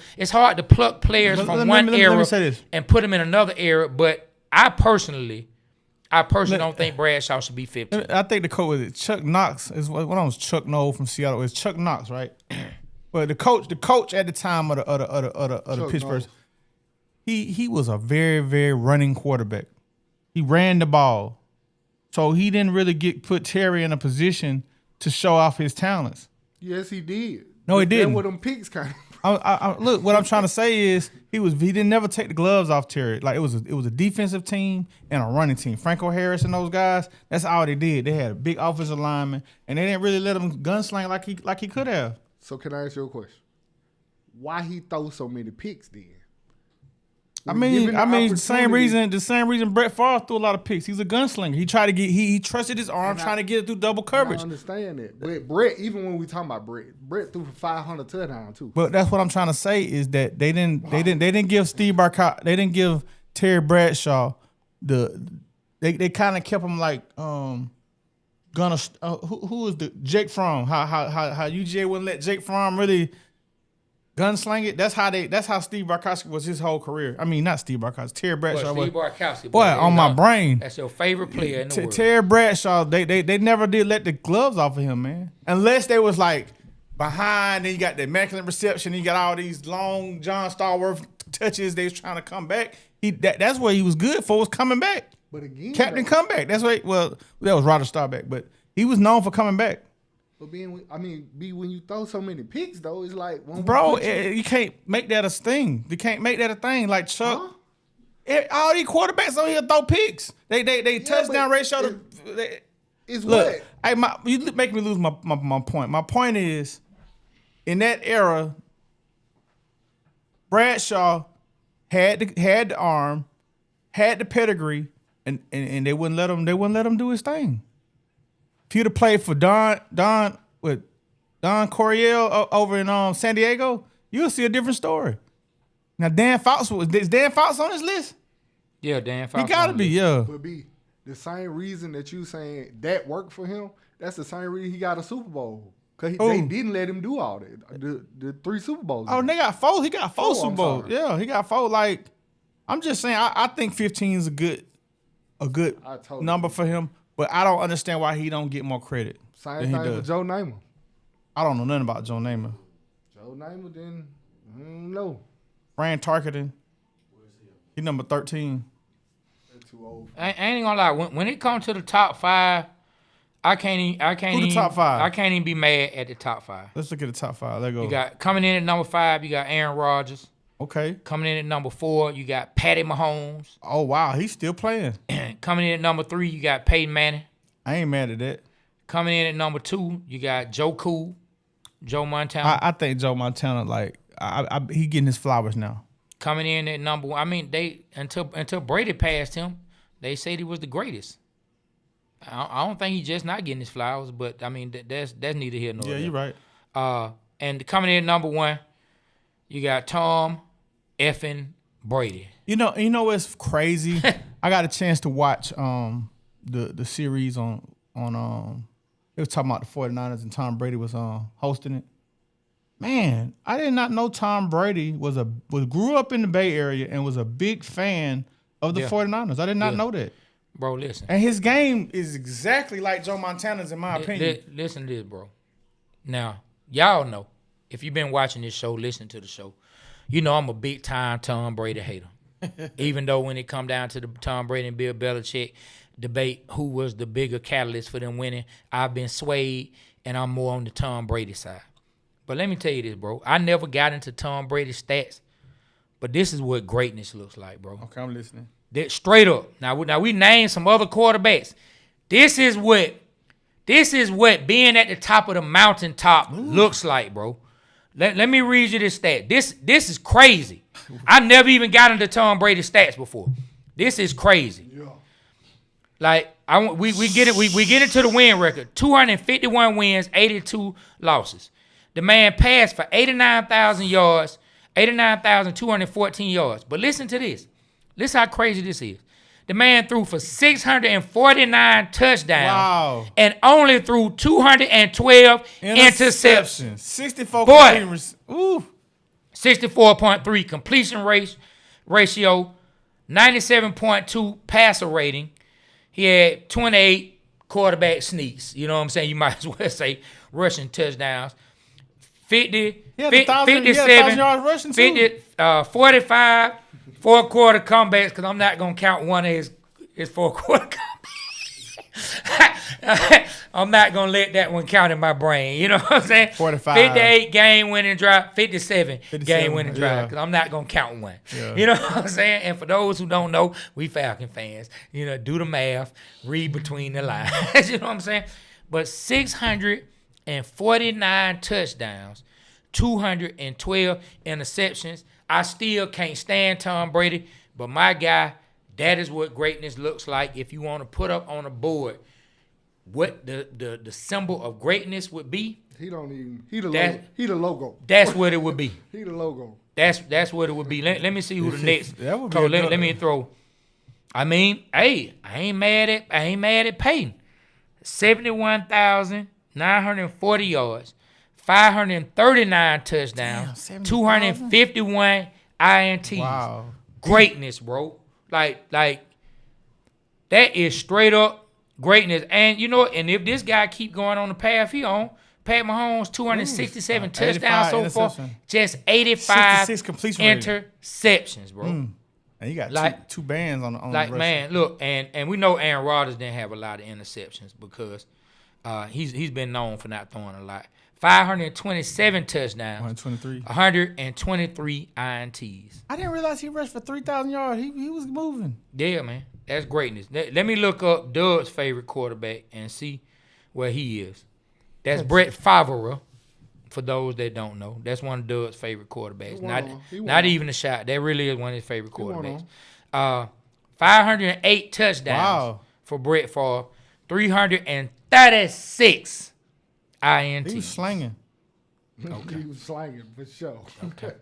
pluck players from one era let me say this. and put them in another era, but I personally don't think Bradshaw should be 15. I think the coach was it Chuck Knox. Is one of them was Chuck Noll from Seattle. It's Chuck Knox, right? But the coach at the time of the Pittsburgh, he was a very, very running quarterback. He ran the ball, so he didn't really put Terry in a position to show off his talents. Yes, he did. No, he didn't. That's where them picks came. Look, what I'm trying to say is he didn't never take the gloves off Terry. Like it was a defensive team and a running team. Franco Harris and those guys, that's all they did. They had a big offensive lineman, and they didn't really let him gunsling like he could have. So can I ask you a question? Why he throw so many picks then? I mean, the same reason Brett Favre threw a lot of picks. He's a gunslinger. He tried to he trusted his arm, trying to get it through double coverage. I understand that, but Brett, even when we talking about Brett threw for 500 touchdowns too. But that's what I'm trying to say is that they didn't give Steve Bartkowski, they didn't give Terry Bradshaw they kind of kept him like who was the Jake Fromm? How UGA wouldn't let Jake Fromm really gunsling it. That's how Steve Bartkowski was his whole career. I mean, not Steve Bartkowski. Terry Bradshaw. Steve Bartkowski. Boy, on my brain. That's your favorite player in the world. Terry Bradshaw. They never did let the gloves off of him, man. Unless they was like behind, then you got the immaculate reception. You got all these long John Stallworth touches. They was trying to come back. That's what he was good for. Was coming back. But again, Captain Comeback. That's what. Well, that was Roger Staubach, but he was known for coming back. But when you throw so many picks though, it's like bro, you can't make that a thing. You can't make that a thing. Like Chuck, all these quarterbacks on here throw picks. They touchdown ratio. It's look, what? You make me lose my point. My point is, in that era, Bradshaw had the arm, had the pedigree, and they wouldn't let him do his thing. If you'd have played for Don Coryell over in San Diego, you'll see a different story. Now is Dan Fouts on this list? Yeah, Dan Fouts. He gotta be, yeah. But the same reason that you saying that worked for him, that's the same reason he got a Super Bowl. Cause they didn't let him do all that. The 3 Super Bowls. Oh, they got 4. He got 4 Super Bowls. Yeah, he got 4. Like, I'm just saying, I think 15 is a good number for him. But I don't understand why he don't get more credit. Same thing for Joe Namath. I don't know nothing about Joe Namath. Joe Namath, then I don't know. Fran Tarkenton. He number 13. That's too old. I ain't gonna lie. When it comes to the top 5, I can't Who the top 5? I can't even be mad at the top 5. Let's look at the top 5. Let's go. You got coming in at number 5. You got Aaron Rodgers. Okay. Coming in at number 4, you got Patty Mahomes. Oh wow, he's still playing. Coming in at number 3, you got Peyton Manning. I ain't mad at that. Coming in at number 2, you got Joe Montana. I think Joe Montana, like, he getting his flowers now. Coming in at number 1, I mean, they until Brady passed him, they said he was the greatest. I don't think he's just not getting his flowers, but I mean that's neither here nor there. Yeah, you're right. And coming in number 1, you got Tom effing Brady. You know what's crazy? I got a chance to watch the series on it was talking about the 49ers and Tom Brady was hosting it. Man, I did not know Tom Brady grew up in the Bay Area and was a big fan of the 49ers. I did not know that. Bro, listen. And his game is exactly like Joe Montana's, in my opinion. Listen to this, bro. Now, y'all know, if you've been watching this show, listening to the show, you know I'm a big-time Tom Brady hater. Even though when it come down to the Tom Brady and Bill Belichick debate, who was the bigger catalyst for them winning, I've been swayed, and I'm more on the Tom Brady side. But let me tell you this, bro. I never got into Tom Brady's stats, but this is what greatness looks like, bro. Okay, I'm listening. That straight up. Now we named some other quarterbacks. This is what being at the top of the mountaintop looks like, bro. Let me read you this stat. This is crazy. I never even got into Tom Brady's stats before. This is crazy. Yeah. Like we get into the win record. 251 wins, 82 losses. The man passed for 89,000 yards, 89,214 yards. But listen to this. Listen how crazy this is. The man threw for 649 touchdowns and only threw 212 interceptions. 64 64.3 completion ratio, 97.2 passer rating. He had 28 quarterback sneaks. You know what I'm saying? You might as well say rushing touchdowns. 57, 45 fourth-quarter comebacks, because I'm not going to count one of his fourth-quarter comebacks. I'm not going to let that one count in my brain. You know what I'm saying? 45. 58 game-winning drive, 57 game-winning drive, because I'm not going to count one. Yeah. You know what I'm saying? And for those who don't know, we Falcon fans. You know, do the math, read between the lines. You know what I'm saying? But 649 touchdowns, 212 interceptions. I still can't stand Tom Brady, but my guy, that is what greatness looks like. If you want to put up on a board what the symbol of greatness would be, he the logo. That's what it would be. He the logo. That's what it would be. Let me see who the next. Let me throw. I mean, hey, I ain't mad at Peyton. 71,940 yards. 539 touchdowns, 251 INTs. Wow. Greatness, bro. Like that is straight up greatness. And you know, and if this guy keep going on the path he on, Pat Mahomes 267 touchdowns so far, just 85 interceptions, bro. And you got two bands on the man, look, and we know Aaron Rodgers didn't have a lot of interceptions because he's been known for not throwing a lot. 527 touchdowns. 123 INTs. I didn't realize he rushed for 3,000 yards. He was moving. Yeah, man. That's greatness. Let me look up Doug's favorite quarterback and see where he is. That's Brett Favre, for those that don't know. That's one of Doug's favorite quarterbacks. Not even a shot. That really is one of his favorite quarterbacks. 508 touchdowns for Brett Favre. 336 INT. He was slanging. Okay. He was slanging for sure. Okay.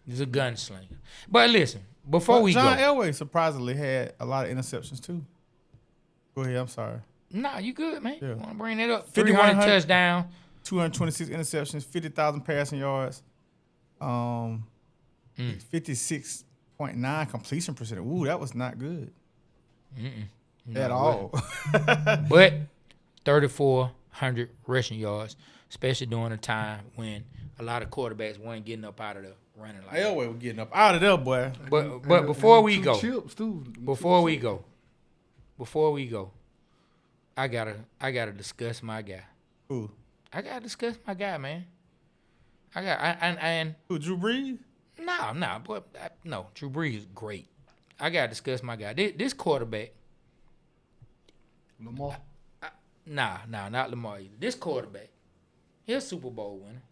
He's a gunslinger. But listen, before we John go. Elway surprisingly had a lot of interceptions too. Go ahead, I'm sorry. Nah, you good, man. Yeah. Want to bring that up? 300 touchdowns. 226 interceptions, 50,000 passing yards. 56.9 completion percentage. Ooh, that was not good. At all. But 3,400 rushing yards, especially during a time when a lot of quarterbacks weren't getting up out of the running like that. Elway was getting up out of there, boy. But before we go, I gotta discuss my guy. Who? I gotta discuss my guy, man. Who? Drew Brees? No, Drew Brees is great. I gotta discuss my guy. This quarterback. Lamar. Not Lamar either. This quarterback, he's a Super Bowl winner.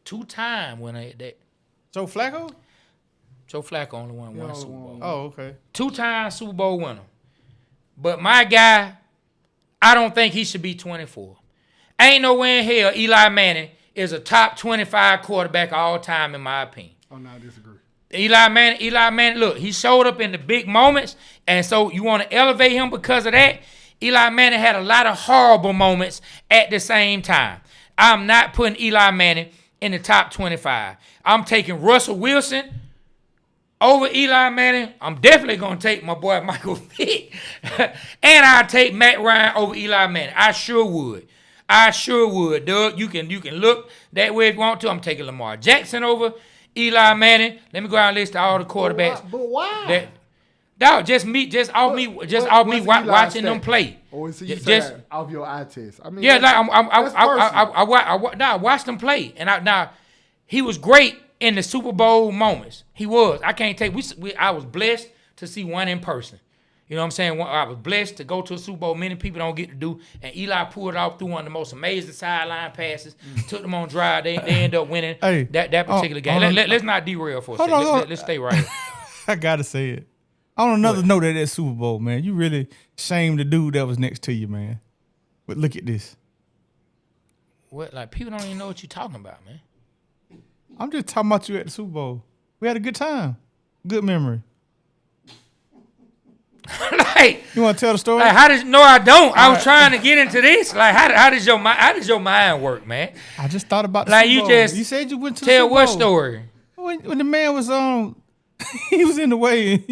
2-time winner at that. Joe Flacco? Joe Flacco only won one Super Bowl. Oh, okay. 2-time Super Bowl winner. But my guy, I don't think he should be 24. Ain't nowhere in hell Eli Manning is a top 25 quarterback of all time, in my opinion. Oh, no, I disagree. Eli Manning, look, he showed up in the big moments, and so you want to elevate him because of that. Eli Manning had a lot of horrible moments at the same time. I'm not putting Eli Manning in the top 25. I'm taking Russell Wilson over Eli Manning. I'm definitely going to take my boy Michael Vick. And I'll take Matt Ryan over Eli Manning. I sure would. Doug. You can look that way if you want to. I'm taking Lamar Jackson over Eli Manning. Let me go down and list all the quarterbacks. But why? Just off me watching them play. Or so you just say off your eye test. I mean, yeah, like I watched them play, and he was great in the Super Bowl moments. He was. I can't take. I was blessed to see one in person. You know what I'm saying? I was blessed to go to a Super Bowl. Many people don't get to do. And Eli pulled off through one of the most amazing sideline passes. Took them on drive. They end up winning that particular game. Let's not derail for a second. Let's stay right here. I gotta say it. On another note of that Super Bowl, man, you really shamed the dude that was next to you, man. But look at this. What? Like, people don't even know what you're talking about, man. I'm just talking about you at the Super Bowl. We had a good time. Good memory. Like, you want to tell the story? Like, no, I don't. I was trying to get into this. Like, how does your mind work, man? I just thought about the like Super Bowl. You said you went to the Super Bowl. Tell what story? When the man was on, he was in the way.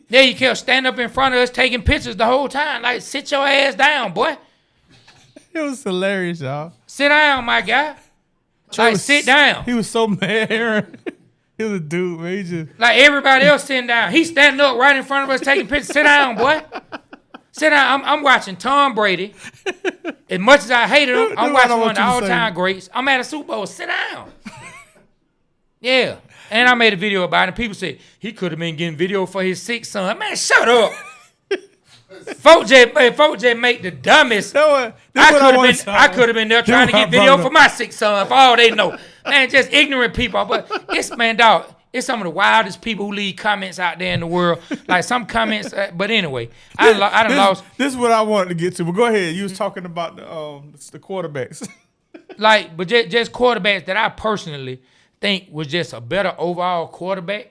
Yeah, you kept standing up in front of us taking pictures the whole time. Like, sit your ass down, boy. It was hilarious, y'all. Sit down, my guy. Like, sit down. He was so mad. He was a dude, man. He just... Like, everybody else sitting down. He's standing up right in front of us taking pictures. Sit down, boy. Sit down. I'm watching Tom Brady. As much as I hated him, I'm watching one of the all-time greats. I'm at a Super Bowl. Sit down. Yeah. And I made a video about it. People said he could have been getting video for his sick son. Man, shut up. Folks just make the dumbest. I could have been there trying to get video for my sick son for all they know. Man, just ignorant people. But it's some of the wildest people who leave comments out there in the world. Like some comments, but anyway, I done lost. This is what I wanted to get to. But go ahead. You was talking about the quarterbacks. Like, but just quarterbacks that I personally think was just a better overall quarterback.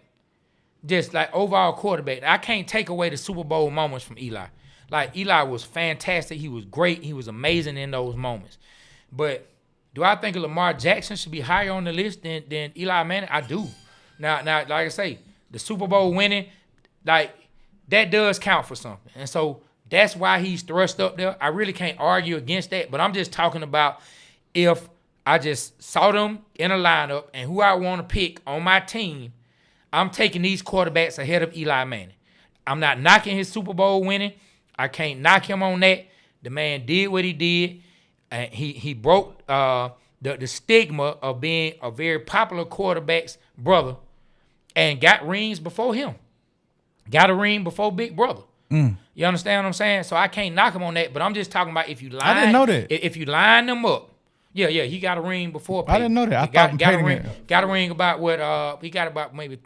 Just like overall quarterback. I can't take away the Super Bowl moments from Eli. Like, Eli was fantastic. He was great. He was amazing in those moments. But do I think Lamar Jackson should be higher on the list than Eli Manning? I do. Now, like I say, the Super Bowl winning, like, that does count for something. And so that's why he's thrust up there. I really can't argue against that. But I'm just talking about if I just saw them in a lineup and who I want to pick on my team, I'm taking these quarterbacks ahead of Eli Manning. I'm not knocking his Super Bowl winning. I can't knock him on that. The man did what he did. And he broke the stigma of being a very popular quarterback's brother and got rings before him. Got a ring before Big Brother. You understand what I'm saying? So I can't knock him on that, but I'm just talking about if you line. I didn't know that. If you line them up. Yeah, he got a ring before Peyton. I didn't know that. Got a ring about what he got about maybe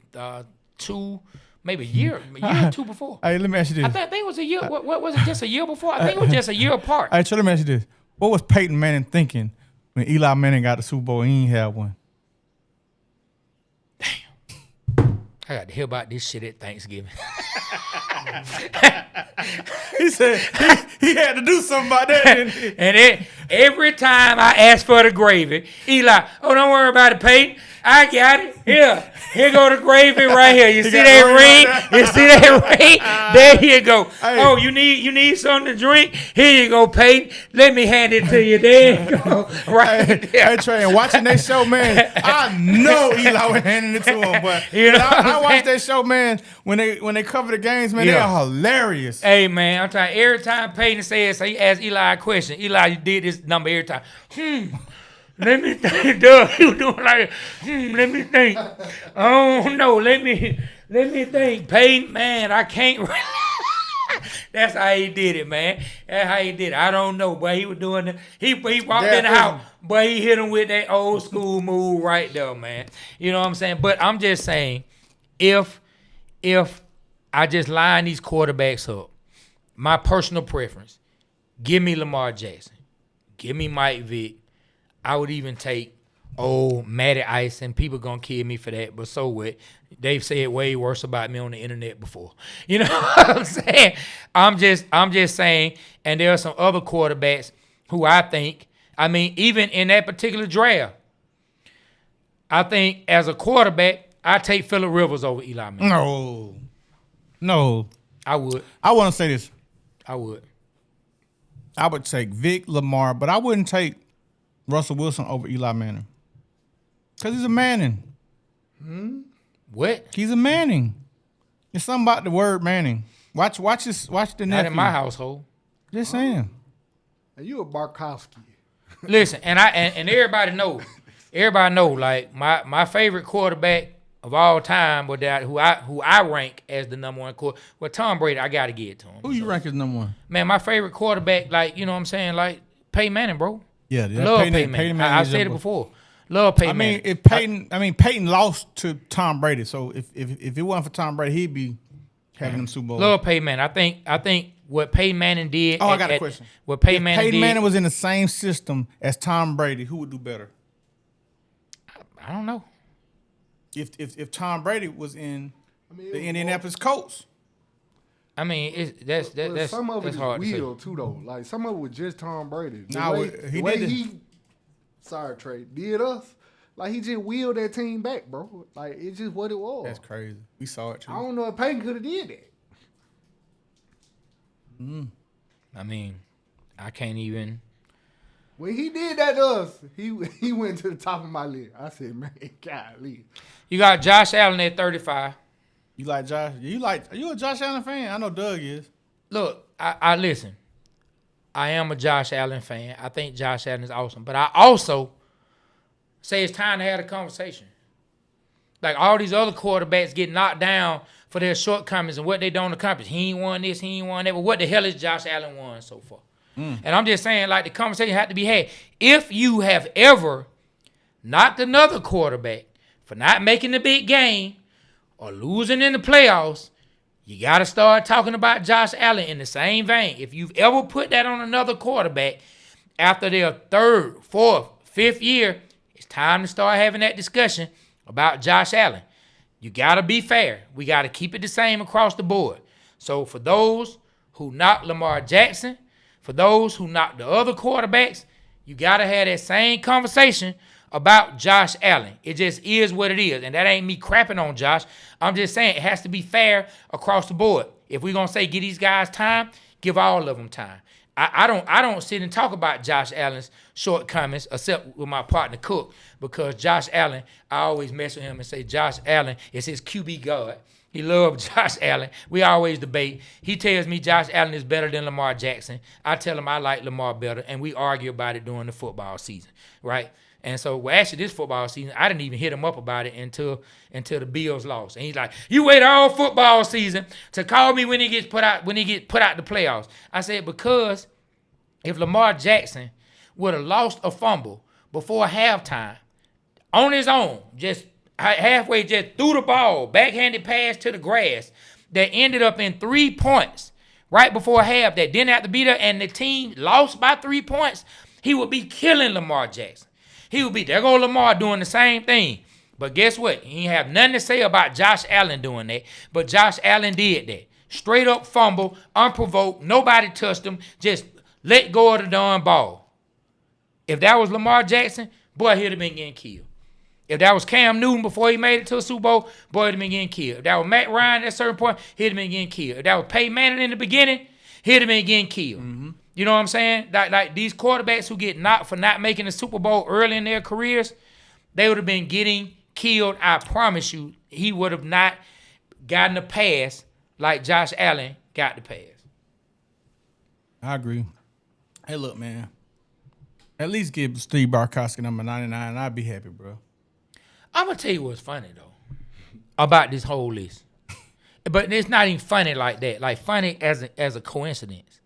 2, maybe a year or 2 before. Hey, let me ask you this. I think it was a year. What was it? Just a year before? I think it was just a year apart. Hey, so let me ask you this. What was Peyton Manning thinking when Eli Manning got the Super Bowl and he ain't have one? Damn. I got to hear about this shit at Thanksgiving. He said he had to do something about that. And every time I ask for the gravy, Eli, oh, don't worry about it, Peyton. I got it. Here go the gravy right here. You see that ring? You see that ring? There you go. Hey. Oh, you need something to drink? Here you go, Peyton. Let me hand it to you. There you go. Right there. Hey, Trey, and watching that show, man, I know Eli was handing it to him. But I watched that show, man, when they cover the games, man, they are hilarious. Hey, man, I'm telling you, every time Peyton says, so he asks Eli a question. Eli, you did this number every time. Let me think, Doug. You doing like, let me think. Oh no, let me think. Peyton, man, I can't. That's how he did it, man. That's how he did it. I don't know, but he was doing it. He walked in the house, but he hit him with that old school move right there, man. You know what I'm saying? But I'm just saying, if I just line these quarterbacks up, my personal preference, Give me Lamar Jackson. Give me Mike Vick. I would even take Matty Ice, and people gonna kill me for that, but so what? They've said way worse about me on the internet before. You know what I'm saying? I'm just saying, and there are some other quarterbacks who I think, I mean, even in that particular draft, I think as a quarterback, I take Phillip Rivers over Eli Manning. No. I would. I want to say this. I would take Vick, Lamar, but I wouldn't take Russell Wilson over Eli Manning. Because he's a Manning. What? He's a Manning. It's something about the word Manning. Watch the nephew. Not in my household. Just saying. And you a Bartkowski. Listen, and everybody know. Everybody know, like, my favorite quarterback of all time, but that who I rank as the number one quarterback. Well, Tom Brady, I gotta give it to him. Who you rank as number one? Man, my favorite quarterback, like, you know what I'm saying, like Peyton Manning, bro. Yeah, love Peyton Manning. I've said it before. Love Peyton Manning. Peyton lost to Tom Brady, so if it wasn't for Tom Brady, he'd be having them Super Bowl. Love Peyton Manning. I think what Peyton Manning did. I got a question. What Peyton Manning did. Peyton Manning was in the same system as Tom Brady, who would do better? I don't know. If Tom Brady was in the Indianapolis Colts. I mean, that's some of it is hard wheel too, though. Like some of it was just Tom Brady. Sorry, Trey, did us. Like he just wheeled that team back, bro. Like it's just what it was. That's crazy. We saw it too. I don't know if Peyton could have did that. I mean, I can't even. When he did that to us, he went to the top of my list. I said, man, golly. You got Josh Allen at 35. You like Josh? Are you a Josh Allen fan? I know Doug is. Look, I listen. I am a Josh Allen fan. I think Josh Allen is awesome. But I also say it's time to have a conversation. Like all these other quarterbacks get knocked down for their shortcomings and what they don't accomplish. He ain't won this, he ain't won that. But what the hell has Josh Allen won so far? And I'm just saying, like, the conversation had to be had. If you have ever knocked another quarterback for not making the big game or losing in the playoffs, you got to start talking about Josh Allen in the same vein. If you've ever put that on another quarterback after their third, fourth, fifth year, it's time to start having that discussion about Josh Allen. You got to be fair. We got to keep it the same across the board. So for those who knocked Lamar Jackson, for those who knock the other quarterbacks, you got to have that same conversation about Josh Allen. It just is what it is. And that ain't me crapping on Josh. I'm just saying it has to be fair across the board. If we're going to say give these guys time, give all of them time. I don't sit and talk about Josh Allen's shortcomings except with my partner Cook, because Josh Allen, I always mess with him and say Josh Allen is his QB god. He loves Josh Allen. We always debate. He tells me Josh Allen is better than Lamar Jackson. I tell him I like Lamar better, and we argue about it during the football season, right? And so, well, actually, this football season, I didn't even hit him up about it until the Bills lost. And he's like, "You wait all football season to call me when he gets put out the playoffs." I said, because if Lamar Jackson would have lost a fumble before halftime on his own, just halfway just threw the ball, backhanded pass to the grass that ended up in 3 points right before half that didn't have to be there, and the team lost by 3 points, he would be killing Lamar Jackson. He would be, there go Lamar doing the same thing. But guess what? He ain't have nothing to say about Josh Allen doing that, but Josh Allen did that. Straight up fumble, unprovoked, nobody touched him, just let go of the darn ball. If that was Lamar Jackson, boy, he'd have been getting killed. If that was Cam Newton before he made it to a Super Bowl, boy, he'd have been getting killed. If that was Matt Ryan at a certain point, he'd have been getting killed. If that was Peyton Manning in the beginning, he'd have been getting killed. Mm-hmm. You know what I'm saying? Like these quarterbacks who get knocked for not making the Super Bowl early in their careers, they would have been getting killed. I promise you, he would have not gotten a pass like Josh Allen got the pass. I agree. Hey, look, man. At least give Steve Bartkowski number 99, and I'd be happy, bro. I'm going to tell you what's funny, though, about this whole list. But it's not even funny like that. Like, funny as a coincidence.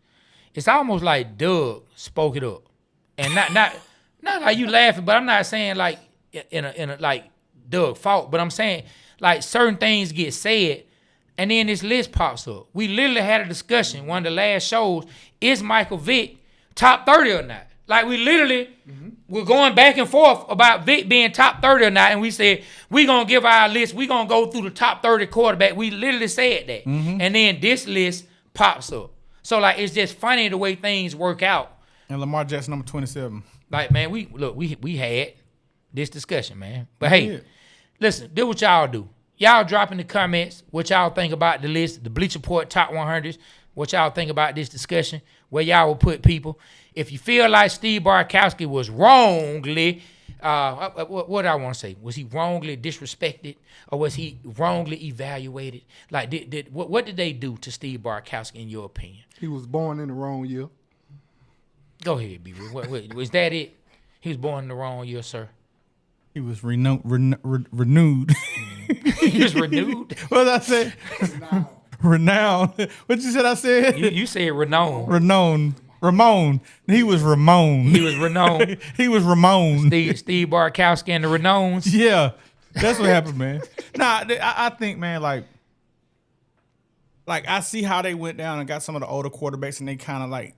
It's almost like Doug spoke it up. And not like you laughing, but I'm not saying like in a like Doug fault, but I'm saying like certain things get said and then this list pops up. We literally had a discussion, one of the last shows, is Michael Vick top 30 or not. Like we literally we're going back and forth about Vick being top 30 or not, and we said we gonna give our list. We gonna go through the top 30 quarterback. We literally said that, and then this list pops up. So like it's just funny the way things work out. And Lamar Jackson number 27. Like man, we had this discussion, man. But hey, listen, do what y'all do. Y'all drop in the comments what y'all think about the list, the Bleacher Report top 100s. What y'all think about this discussion? Where y'all will put people. If you feel like Steve Bartkowski was wrongly, what I want to say, was he wrongly disrespected or was he wrongly evaluated? Like, what did they do to Steve Bartkowski in your opinion? He was born in the wrong year. Go ahead, B. What, was that it? He was born in the wrong year, sir. He was renewed. He was renewed. What did I say? Renowned. What you said I said? You said renowned. Ramon. He was Ramon. He was renowned. He was Ramon. Steve Bartkowski and the Renowns. Yeah. That's what happened, man. Nah, I think, man, like I see how they went down and got some of the older quarterbacks and they kind of like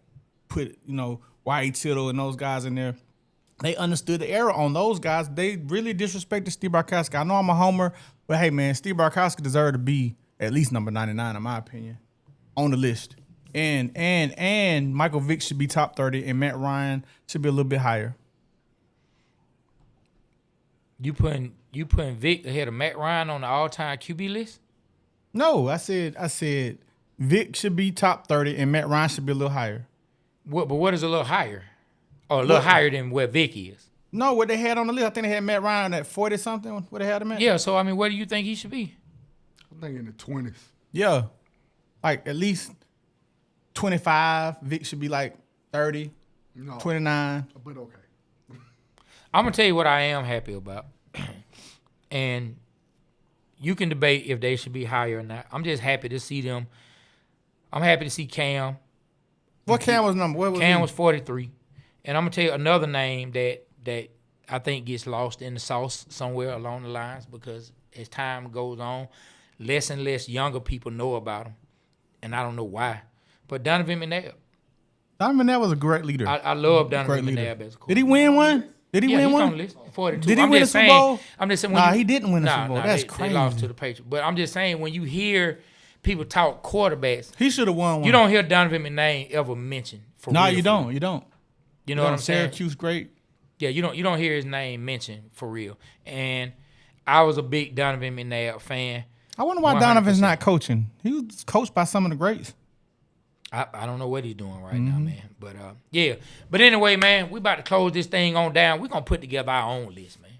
put, Y.E. Tittle and those guys in there. They understood the era on those guys. They really disrespected Steve Bartkowski. I know I'm a homer, but hey, man, Steve Bartkowski deserved to be at least number 99, in my opinion, on the list. And Michael Vick should be top 30, and Matt Ryan should be a little bit higher. You putting Vick ahead of Matt Ryan on the all-time QB list? No, I said Vick should be top 30, and Matt Ryan should be a little higher. But what is a little higher? Or a little higher than where Vick is? No, what they had on the list, I think they had Matt Ryan at 40-something. What they had him at? Yeah, so, I mean, where do you think he should be? I'm thinking in the 20s. Yeah. Like, at least 25. Vick should be like 30, 29. But okay. I'm going to tell you what I am happy about. And you can debate if they should be higher or not. I'm just happy to see them. I'm happy to see Cam. What Cam was number? Cam was 43. And I'm going to tell you another name that I think gets lost in the sauce somewhere along the lines because as time goes on, less and less younger people know about him. And I don't know why. But Donovan McNabb. Donovan McNabb was a great leader. I love Donovan McNabb as a coach. Did he win one? Did he win he's one? On the list, 42. Did he win a Super Bowl? I'm just saying. Nah, he didn't win a Super Bowl. That's crazy. They lost to the Patriots. But I'm just saying, when you hear people talk quarterbacks, he should have won one. You don't hear Donovan McNabb ever mentioned. No, you don't. You don't. You know what I'm saying? Syracuse great. Yeah, you don't hear his name mentioned for real. And I was a big Donovan McNabb fan. I wonder why 100%. Donovan's not coaching. He was coached by some of the greats. I don't know what he's doing right now, man. But yeah. But anyway, man, we about to close this thing on down. We're gonna put together our own list, man.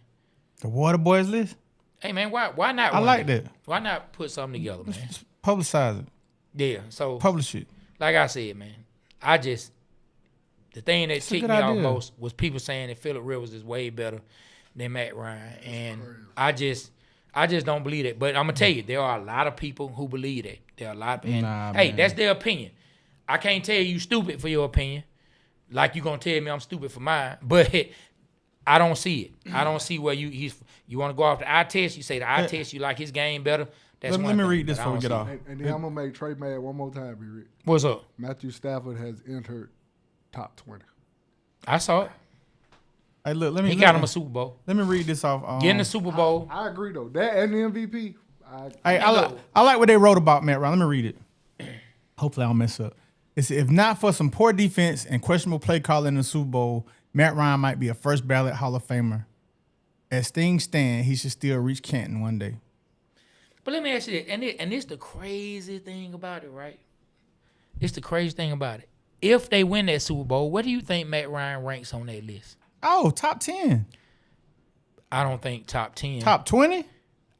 The Waterboyz list? Hey man, why not? I like that. Why not put something together, man? Just publicize it. Yeah, so publish it. Like I said, man, the thing that ticked me off most was people saying that Phillip Rivers is way better than Matt Ryan. And I just don't believe that. But I'm gonna tell you, there are a lot of people who believe that. There are a lot of people. Hey, that's their opinion. I can't tell you stupid for your opinion, like you gonna tell me I'm stupid for mine. But I don't see it. I don't see where you want to go off the eye test. You say the eye test, you like his game better. That's let me read this before we get off. And then I'm gonna make Trey mad one more time. Be Rick. What's up? Matthew Stafford has entered top 20. I saw it. Hey, look, he got him a Super Bowl. Let me read this off. Getting the Super Bowl. I agree though. That and the MVP. I like what they wrote about Matt Ryan. Let me read it. Hopefully I don't mess up. It's if not for some poor defense and questionable play calling in the Super Bowl, Matt Ryan might be a first ballot Hall of Famer. As things stand, he should still reach Canton one day. But let me ask you this, and this the crazy thing about it, right? It's the crazy thing about it. If they win that Super Bowl, what do you think Matt Ryan ranks on that list? Oh, top 10. I don't think top 10. Top 20?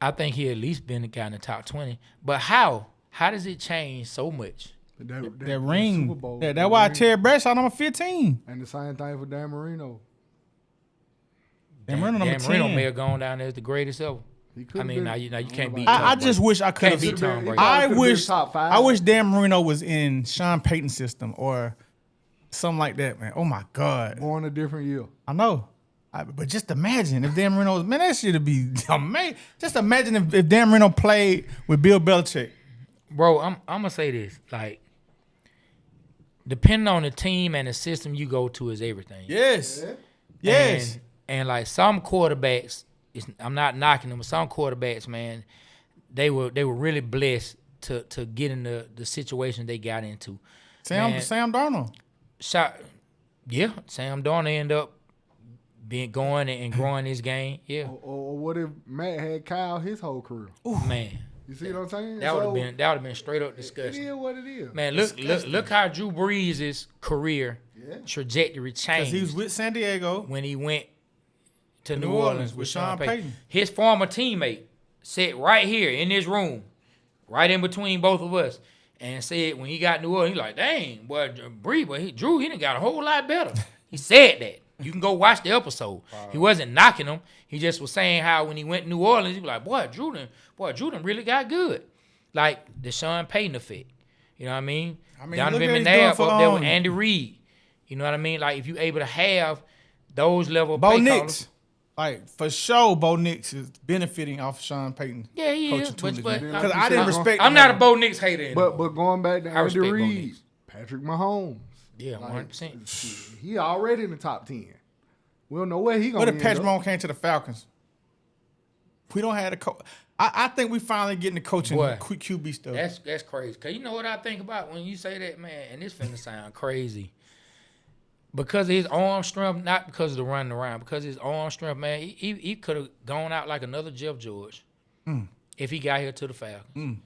I think he at least been the guy in the top 20. But how? How does it change so much? That ring. Super Bowl, that's why Terry Bradshaw number 15. And the same thing for Dan Marino. Dan Marino number 10. Marino may have gone down there as the greatest ever. I mean, now you can't beat. I just wish I could have beat Tom Brady. I wish Dan Marino was in Sean Payton's system or something like that, man. Oh my God. Born a different year. I know. But just imagine if Dan Marino was, man, that should be amazing. Just imagine if Dan Marino played with Bill Belichick. Bro, I'm gonna say this. Like, depending on the team and the system you go to is everything. Yes. Yes. And like some quarterbacks, I'm not knocking them, but some quarterbacks, man, they were really blessed to get in the situation they got into. Sam Darnold. Sam Darnold ended up going and growing this game. Yeah. Or what if Matt had Kyle his whole career? Ooh, man. You see what I'm saying? That would have been straight up disgusting. It is what it is. Man, look how Drew Brees' career trajectory changed. Because he was with San Diego when he went to New Orleans with Sean Payton. Payton. His former teammate sat right here in this room, right in between both of us, and said when he got New Orleans, he like, dang, boy, Drew, he done got a whole lot better. He said that. You can go watch the episode. Wow. He wasn't knocking him. He just was saying how when he went to New Orleans, he was like, boy, Drew done really got good. Like the Sean Payton effect. You know what I mean? Donovan McNabb up there with Andy Reid. You know what I mean? Like if you able to have those level of Bo play Nix. callers. Like for sure, Bo Nix is benefiting off Sean Payton. Yeah, he is. Because I didn't respect. I'm not a Bo Nix hater anymore. But going back to Andy Reid, Patrick Mahomes. Yeah, 100%. He already in the top 10. We don't know where he gonna. What if Patrick Mahomes came to the Falcons? We don't have the coach. I think we finally getting the coaching QB stuff. That's crazy. Cause you know what I think about when you say that, man, and this finna sound crazy. Because of his arm strength, not because of the running around, because of his arm strength, man, he could have gone out like another Jeff George if he got here to the Falcons.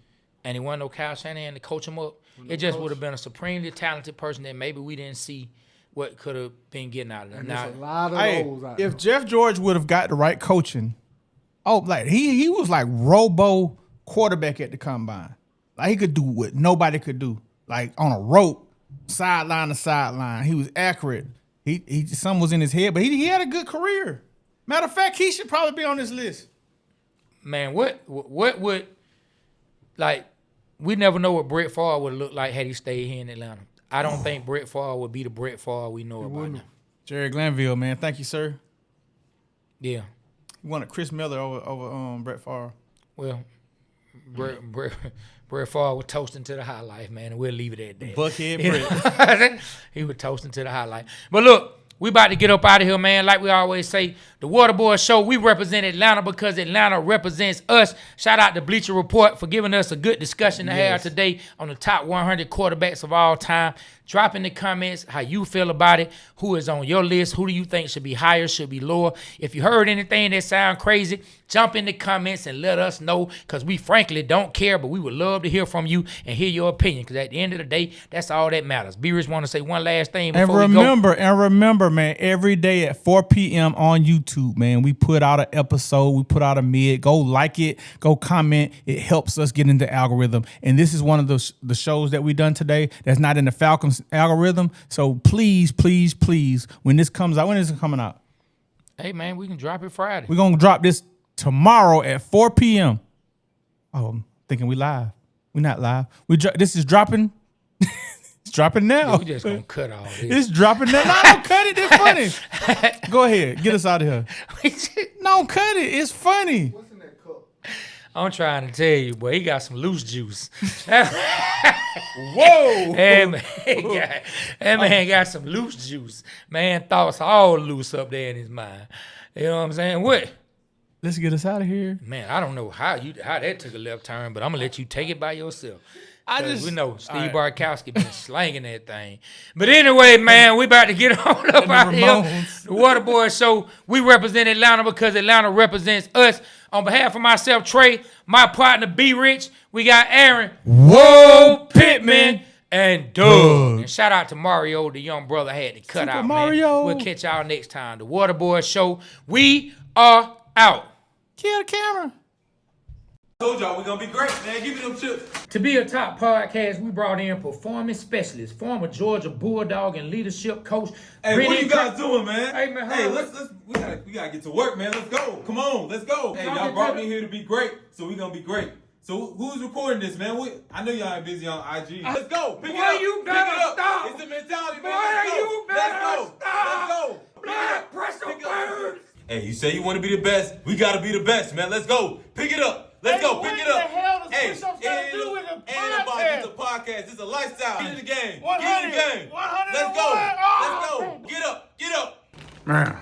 And he wasn't no Kyle Shanahan to coach him up. It just would have been a supremely talented person that maybe we didn't see what could have been getting out of them. There's a lot of those out there. If Jeff George would have got the right coaching, like he was like robo quarterback at the combine. Like he could do what nobody could do. Like on a rope, sideline to sideline. He was accurate. He something was in his head, but he had a good career. Matter of fact, he should probably be on this list. Man, what would, like, we never know what Brett Favre would look like had he stayed here in Atlanta. I don't think Brett Favre would be the Brett Favre we know about now. Jerry Glanville, man. Thank you, sir. Yeah. He wanted Chris Miller over Brett Favre. Well, Brett Favre was toasting to the high life, man, and we'll leave it at that. Buckhead Brett. He was toasting to the high life. But look, we about to get up out of here, man. Like we always say, the Waterboyz Show, we represent Atlanta because Atlanta represents us. Shout out to Bleacher Report for giving us a good discussion to have today on the top 100 quarterbacks of all time. Drop in the comments how you feel about it. Who is on your list? Who do you think should be higher, should be lower? If you heard anything that sound crazy, jump in the comments and let us know because we frankly don't care, but we would love to hear from you and hear your opinion because at the end of the day, that's all that matters. B-Rich want to say one last thing before we go. And remember, man, every day at 4 p.m. on YouTube, man, we put out an episode. We put out a mid. Go like it. Go comment. It helps us get into the algorithm. And this is one of the shows that we done today that's not in the Falcons algorithm. So please, please, please, when this comes out, when is it coming out? Hey, man, we can drop it Friday. We're going to drop this tomorrow at 4 p.m. Oh, I'm thinking we live. We're not live. This is dropping. It's dropping now. Yeah, we just going to cut all this. It's dropping now. No, don't cut it. It's funny. Go ahead. Get us out of here. No, cut it. It's funny. What's in that cup? I'm trying to tell you, boy, he got some loose juice. Whoa. That man got some loose juice. Man, thoughts all loose up there in his mind. You know what I'm saying? What? Let's get us out of here. Man, I don't know how that took a left turn, but I'm going to let you take it by yourself. We know Steve Bartkowski been slanging that thing. But anyway, man, we about to get on up out of here. The Waterboyz Show, we represent Atlanta because Atlanta represents us. On behalf of myself, Trey, my partner, B-Rich, we got Aaron, Pittman, and Doug. And shout out to Mario, the young brother had to cut out, Mario. Man. We'll catch y'all next time. The Waterboyz Show, we are out. Kill the camera. Told y'all we're gonna be great, man. Give me them chips. To be a top podcast, we brought in performance specialist, former Georgia Bulldog and leadership coach. Hey, Brittany what you guys doing, man? Hey, man, we gotta get to work, man. Let's go. Come on, let's go. Hey, y'all brought me here to be great, so we gonna be great. So who's recording this, man? I know y'all ain't busy on IG. Let's go. Pick it up. You better Pick it up. stop. It's the mentality, Boy, man. Let's go. you better Let's go. stop. Let's go. Blood pressure burns. Hey, you say you want to be the best? We gotta be the best, man. Let's go. Pick it up. Let's go. Pick it up. What the hell does Hey, push-ups got to do with the and about to get the podcast. podcast. It's a lifestyle. Get in the game. 100, Get in the game. 100 Let's go. Oh, Let's go. Get up. Get up. Man,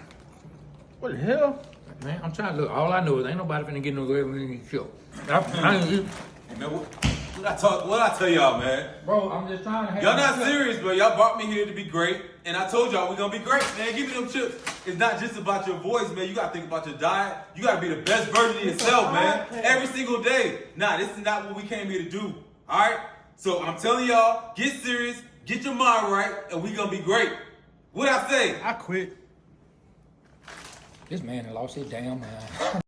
what the hell? Man, I'm trying to look. All I know is ain't nobody finna get no good in the show. I ain't you. Hey, man, what I tell y'all, man? Bro, I'm just trying to have Y'all not serious, bro. Y'all brought me here to be great. And I told y'all we're gonna be great, man. Give me them chips. It's not just about your voice, man. You gotta think about your diet. You gotta be the best version of yourself, man. Every single day. Nah, this is not what we came here to do. Alright? So I'm telling y'all, get serious, get your mind right, and we gonna be great. What I say? I quit. This man done lost his damn mind.